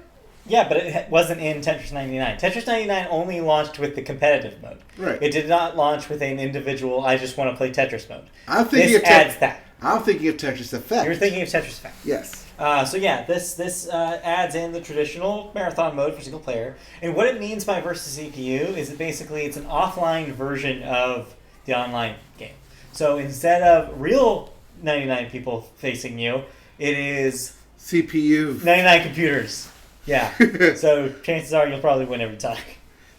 Yeah, but it wasn't in Tetris 99. Tetris 99 only launched with the competitive mode. Right. It did not launch with an individual, I just want to play Tetris mode. I'm thinking this adds that. I'm thinking of Tetris Effect. You're thinking of Tetris Effect. Yes. So yeah, this adds in the traditional marathon mode for single player. And what it means by versus CPU is that basically it's an offline version of the online game. So instead of real 99 people facing you, it is... CPU. 99 computers. Yeah. So chances are you'll probably win every time.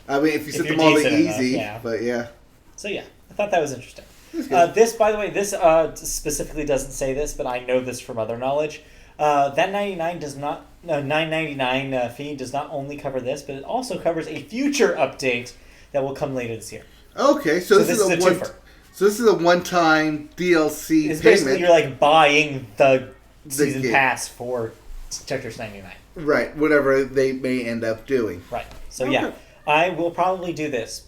I mean, if you set you're them all to decent enough, easy, yeah. but yeah. So yeah, I thought that was interesting. good. This, by the way, this specifically doesn't say this, but I know this from other knowledge. That $9.99 fee does not only cover this, but it also covers a future update that will come later this year. Okay, so this is a twofer. So this is a one-time DLC It's payment. basically you're like buying the season game. pass for Tetris 99. Right, whatever they may end up doing. Right. So yeah, I will probably do this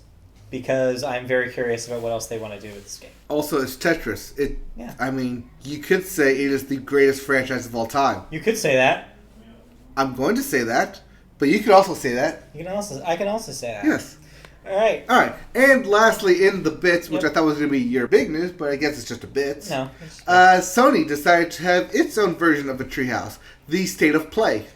because I'm very curious about what else they want to do with this game. Also, it's Tetris. Yeah. I mean, you could say it is the greatest franchise of all time. You could say that. I'm going to say that, but you could also say that. I can also say that. Yes. All right. All right, and lastly, in the bits, which Yep. I thought was going to be your big news, but I guess it's just a bits. No. Sony decided to have its own version of a Treehouse, the State of Play.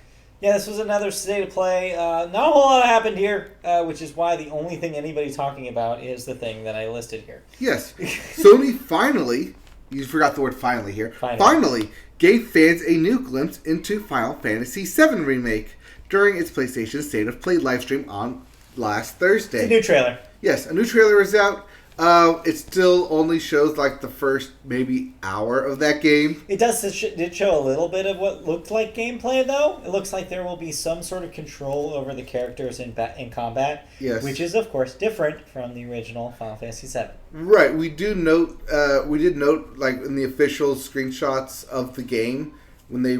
Yeah, this was another state of play. Not a whole lot happened here, which is why the only thing anybody's talking about is the thing that I listed here. Yes, Sony finally, you forgot the word finally here, finally gave fans a new glimpse into Final Fantasy VII Remake during its PlayStation State of Play livestream on last Thursday. It's a new trailer. Yes, a new trailer is out. It still only shows like the first maybe hour of that game. It did show a little bit of what looked like gameplay, though. It looks like there will be some sort of control over the characters in combat. Yes. Which is, of course, different from the original Final Fantasy VII. Right, we did note, like in the official screenshots of the game when they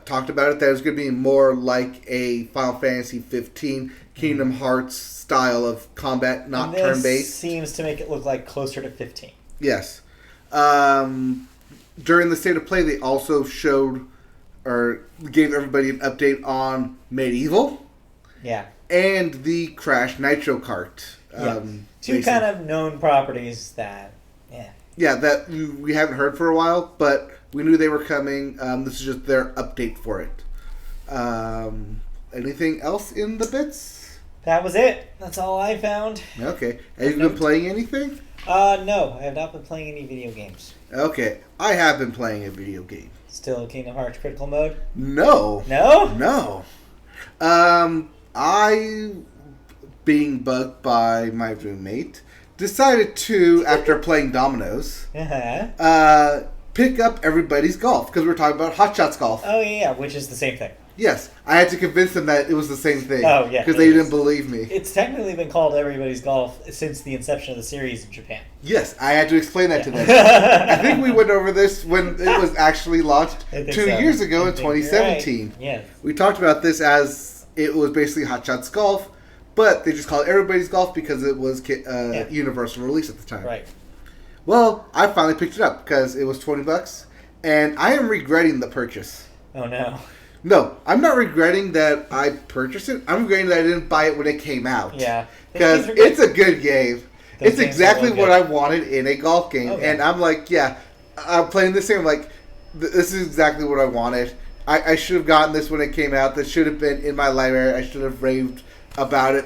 talked about it, that it was going to be more like a Final Fantasy 15 Kingdom Hearts style of combat, not And this turn-based. seems to make it look like closer to 15. Yes. During the State of Play, they also showed or gave everybody an update on Medieval Yeah. and the Crash Nitro Kart. Two kind of known properties that, Yeah, that we haven't heard for a while, but we knew they were coming. This is just their update for it. Anything else in the bits? That was it. That's all I found. Okay. Have you been playing anything? No, I have not been playing any video games. Okay. I have been playing a video game. Still Kingdom Hearts Critical Mode? No. No? No. I, being bugged by my roommate, decided to, after playing dominoes, pick up Everybody's Golf, because we're talking about Hot Shots Golf. Oh, yeah, which is the same thing. Yes, I had to convince them that it was the same thing. Oh, yeah, because it they is. didn't believe me. It's technically been called Everybody's Golf since the inception of the series in Japan. Yes, I had to explain that to them. I think we went over this when it was actually launched I think 2 so. years ago I in think you're 2017. right. Yeah. We talked about this as it was basically Hot Shots Golf, but they just called it Everybody's Golf because it was universal release at the time. Right. Well, I finally picked it up because it was $20, and I am regretting the purchase. Oh, no. No, I'm not regretting that I purchased it. I'm regretting that I didn't buy it when it came out. Yeah. Because Those games are it's a good game. Those It's games exactly are really what good. I wanted in a golf game. Okay. And I'm like, yeah, I'm playing this game. I'm like, this is exactly what I wanted. I should have gotten this when it came out. This should have been in my library. I should have raved about it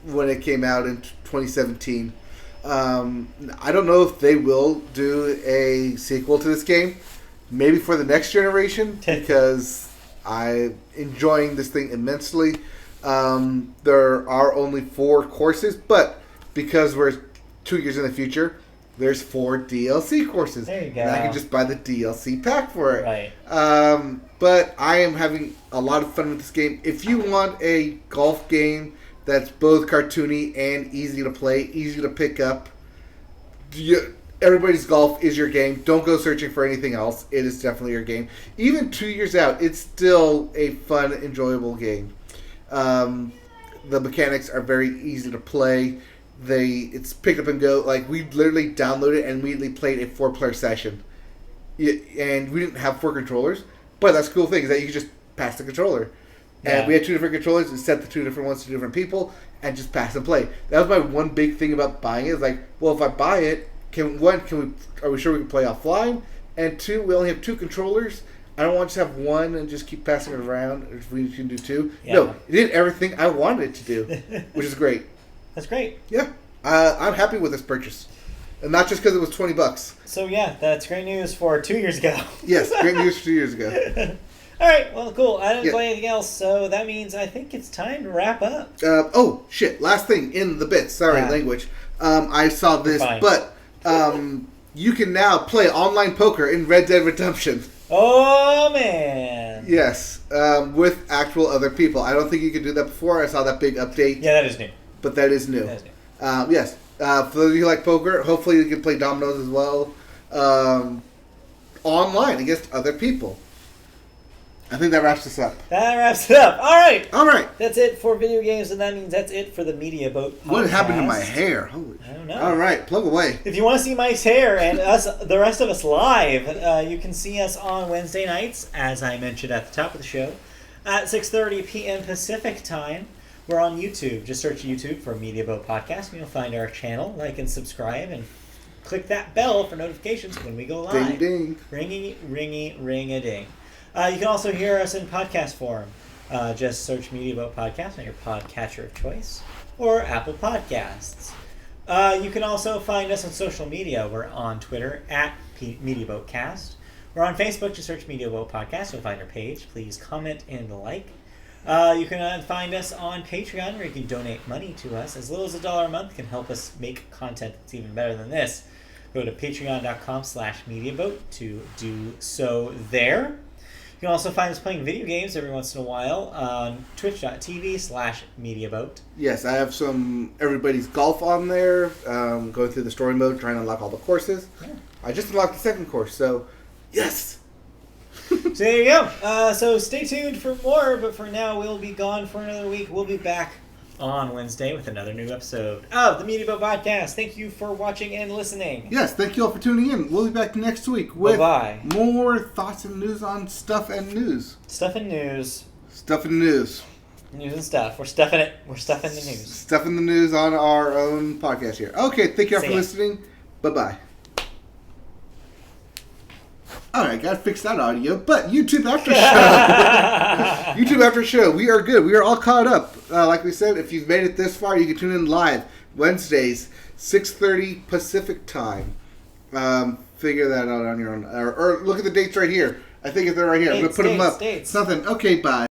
when it came out in 2017. I don't know if they will do a sequel to this game. Maybe for the next generation, because I'm enjoying this thing immensely. There are only 4 courses, but because we're 2 years in the future, there's 4 DLC courses. There you go. And I can just buy the DLC pack for it. Right. But I am having a lot of fun with this game. If you want a golf game that's both cartoony and easy to play, easy to pick up, Everybody's Golf is your game. Don't go searching for anything else. It is definitely your game. Even 2 years out, it's still a fun, enjoyable game. The mechanics are very easy to play. It's pick up and go. Like, we literally downloaded and immediately played a 4-player session. And we didn't have 4 controllers, but that's the cool thing is that you can just pass the controller. Yeah. And we had 2 different controllers and set the 2 different ones to different people and just pass and play. That was my one big thing about buying it. Is like, well, if I buy it, are we sure we can play offline? And 2, we only have 2 controllers. I don't want to just have 1 and just keep passing it around if we can do 2. Yeah. No, it did everything I wanted it to do, which is great. That's great. Yeah, I'm happy with this purchase. And not just because it was $20. So, yeah, that's great news for 2 years ago. Yes, great news 2 years ago. All right, well, cool. I didn't Yeah. play anything else, so that means I think it's time to wrap up. Oh, shit. Last thing in the bits. Sorry, Yeah. language. I saw this, Fine. but you can now play online poker in Red Dead Redemption. Oh man. Yes, with actual other people. I don't think you could do that before. I saw that big update, Yeah, that is new. but that is new. That is new. Yes, for those of you who like poker, hopefully you can play dominoes as well online against other people. I think that wraps us up. That wraps it up. All right. All right. That's it for video games, and that means that's it for the Media Boat podcast. What happened to my hair? Holy. I don't know. All right, plug away. If you want to see Mike's hair and the rest of us live, you can see us on Wednesday nights, as I mentioned at the top of the show, at 6:30 p.m. Pacific time. We're on YouTube. Just search YouTube for Media Boat Podcast, and you'll find our channel. Like and subscribe, and click that bell for notifications when we go live. Ding ding. Ring-a-ding. You can also hear us in podcast form. Just search Media Boat Podcast on your podcatcher of choice or Apple Podcasts. You can also find us on social media. We're on Twitter at MediaBoatCast. We're on Facebook. Just search Media Boat Podcast. You'll find our page. Please comment and like. You can find us on Patreon, where you can donate money to us. As little as $1 a month can help us make content that's even better than this. Go to patreon.com/MediaBoat to do so there. You can also find us playing video games every once in a while on twitch.tv/MediaBoat. Yes, I have some everybody's golf on there. Going through the story mode, trying to unlock all the courses. Yeah. I just unlocked the second course, so yes. So there you go. So stay tuned for more, but for now we'll be gone for another week. We'll be back on Wednesday with another new episode of the Media Boat Podcast. Thank you for watching and listening. Yes, thank you all for tuning in. We'll be back next week with Bye-bye. more thoughts and news on stuff and news. Stuff and news. Stuff and news. News and stuff. We're stuffing it. We're stuffing the news. Stuff in the news on our own podcast here. Okay, thank you all See for ya. listening. Bye-bye. Alright, gotta fix that audio. But YouTube after show. YouTube after show. We are good. We are all caught up. Like we said, if you've made it this far, you can tune in live Wednesdays, 6:30 Pacific time. Figure that out on your own. Or look at the dates right here. I think if they're right here. I'm going to put them up. Dates. Something. Okay, bye.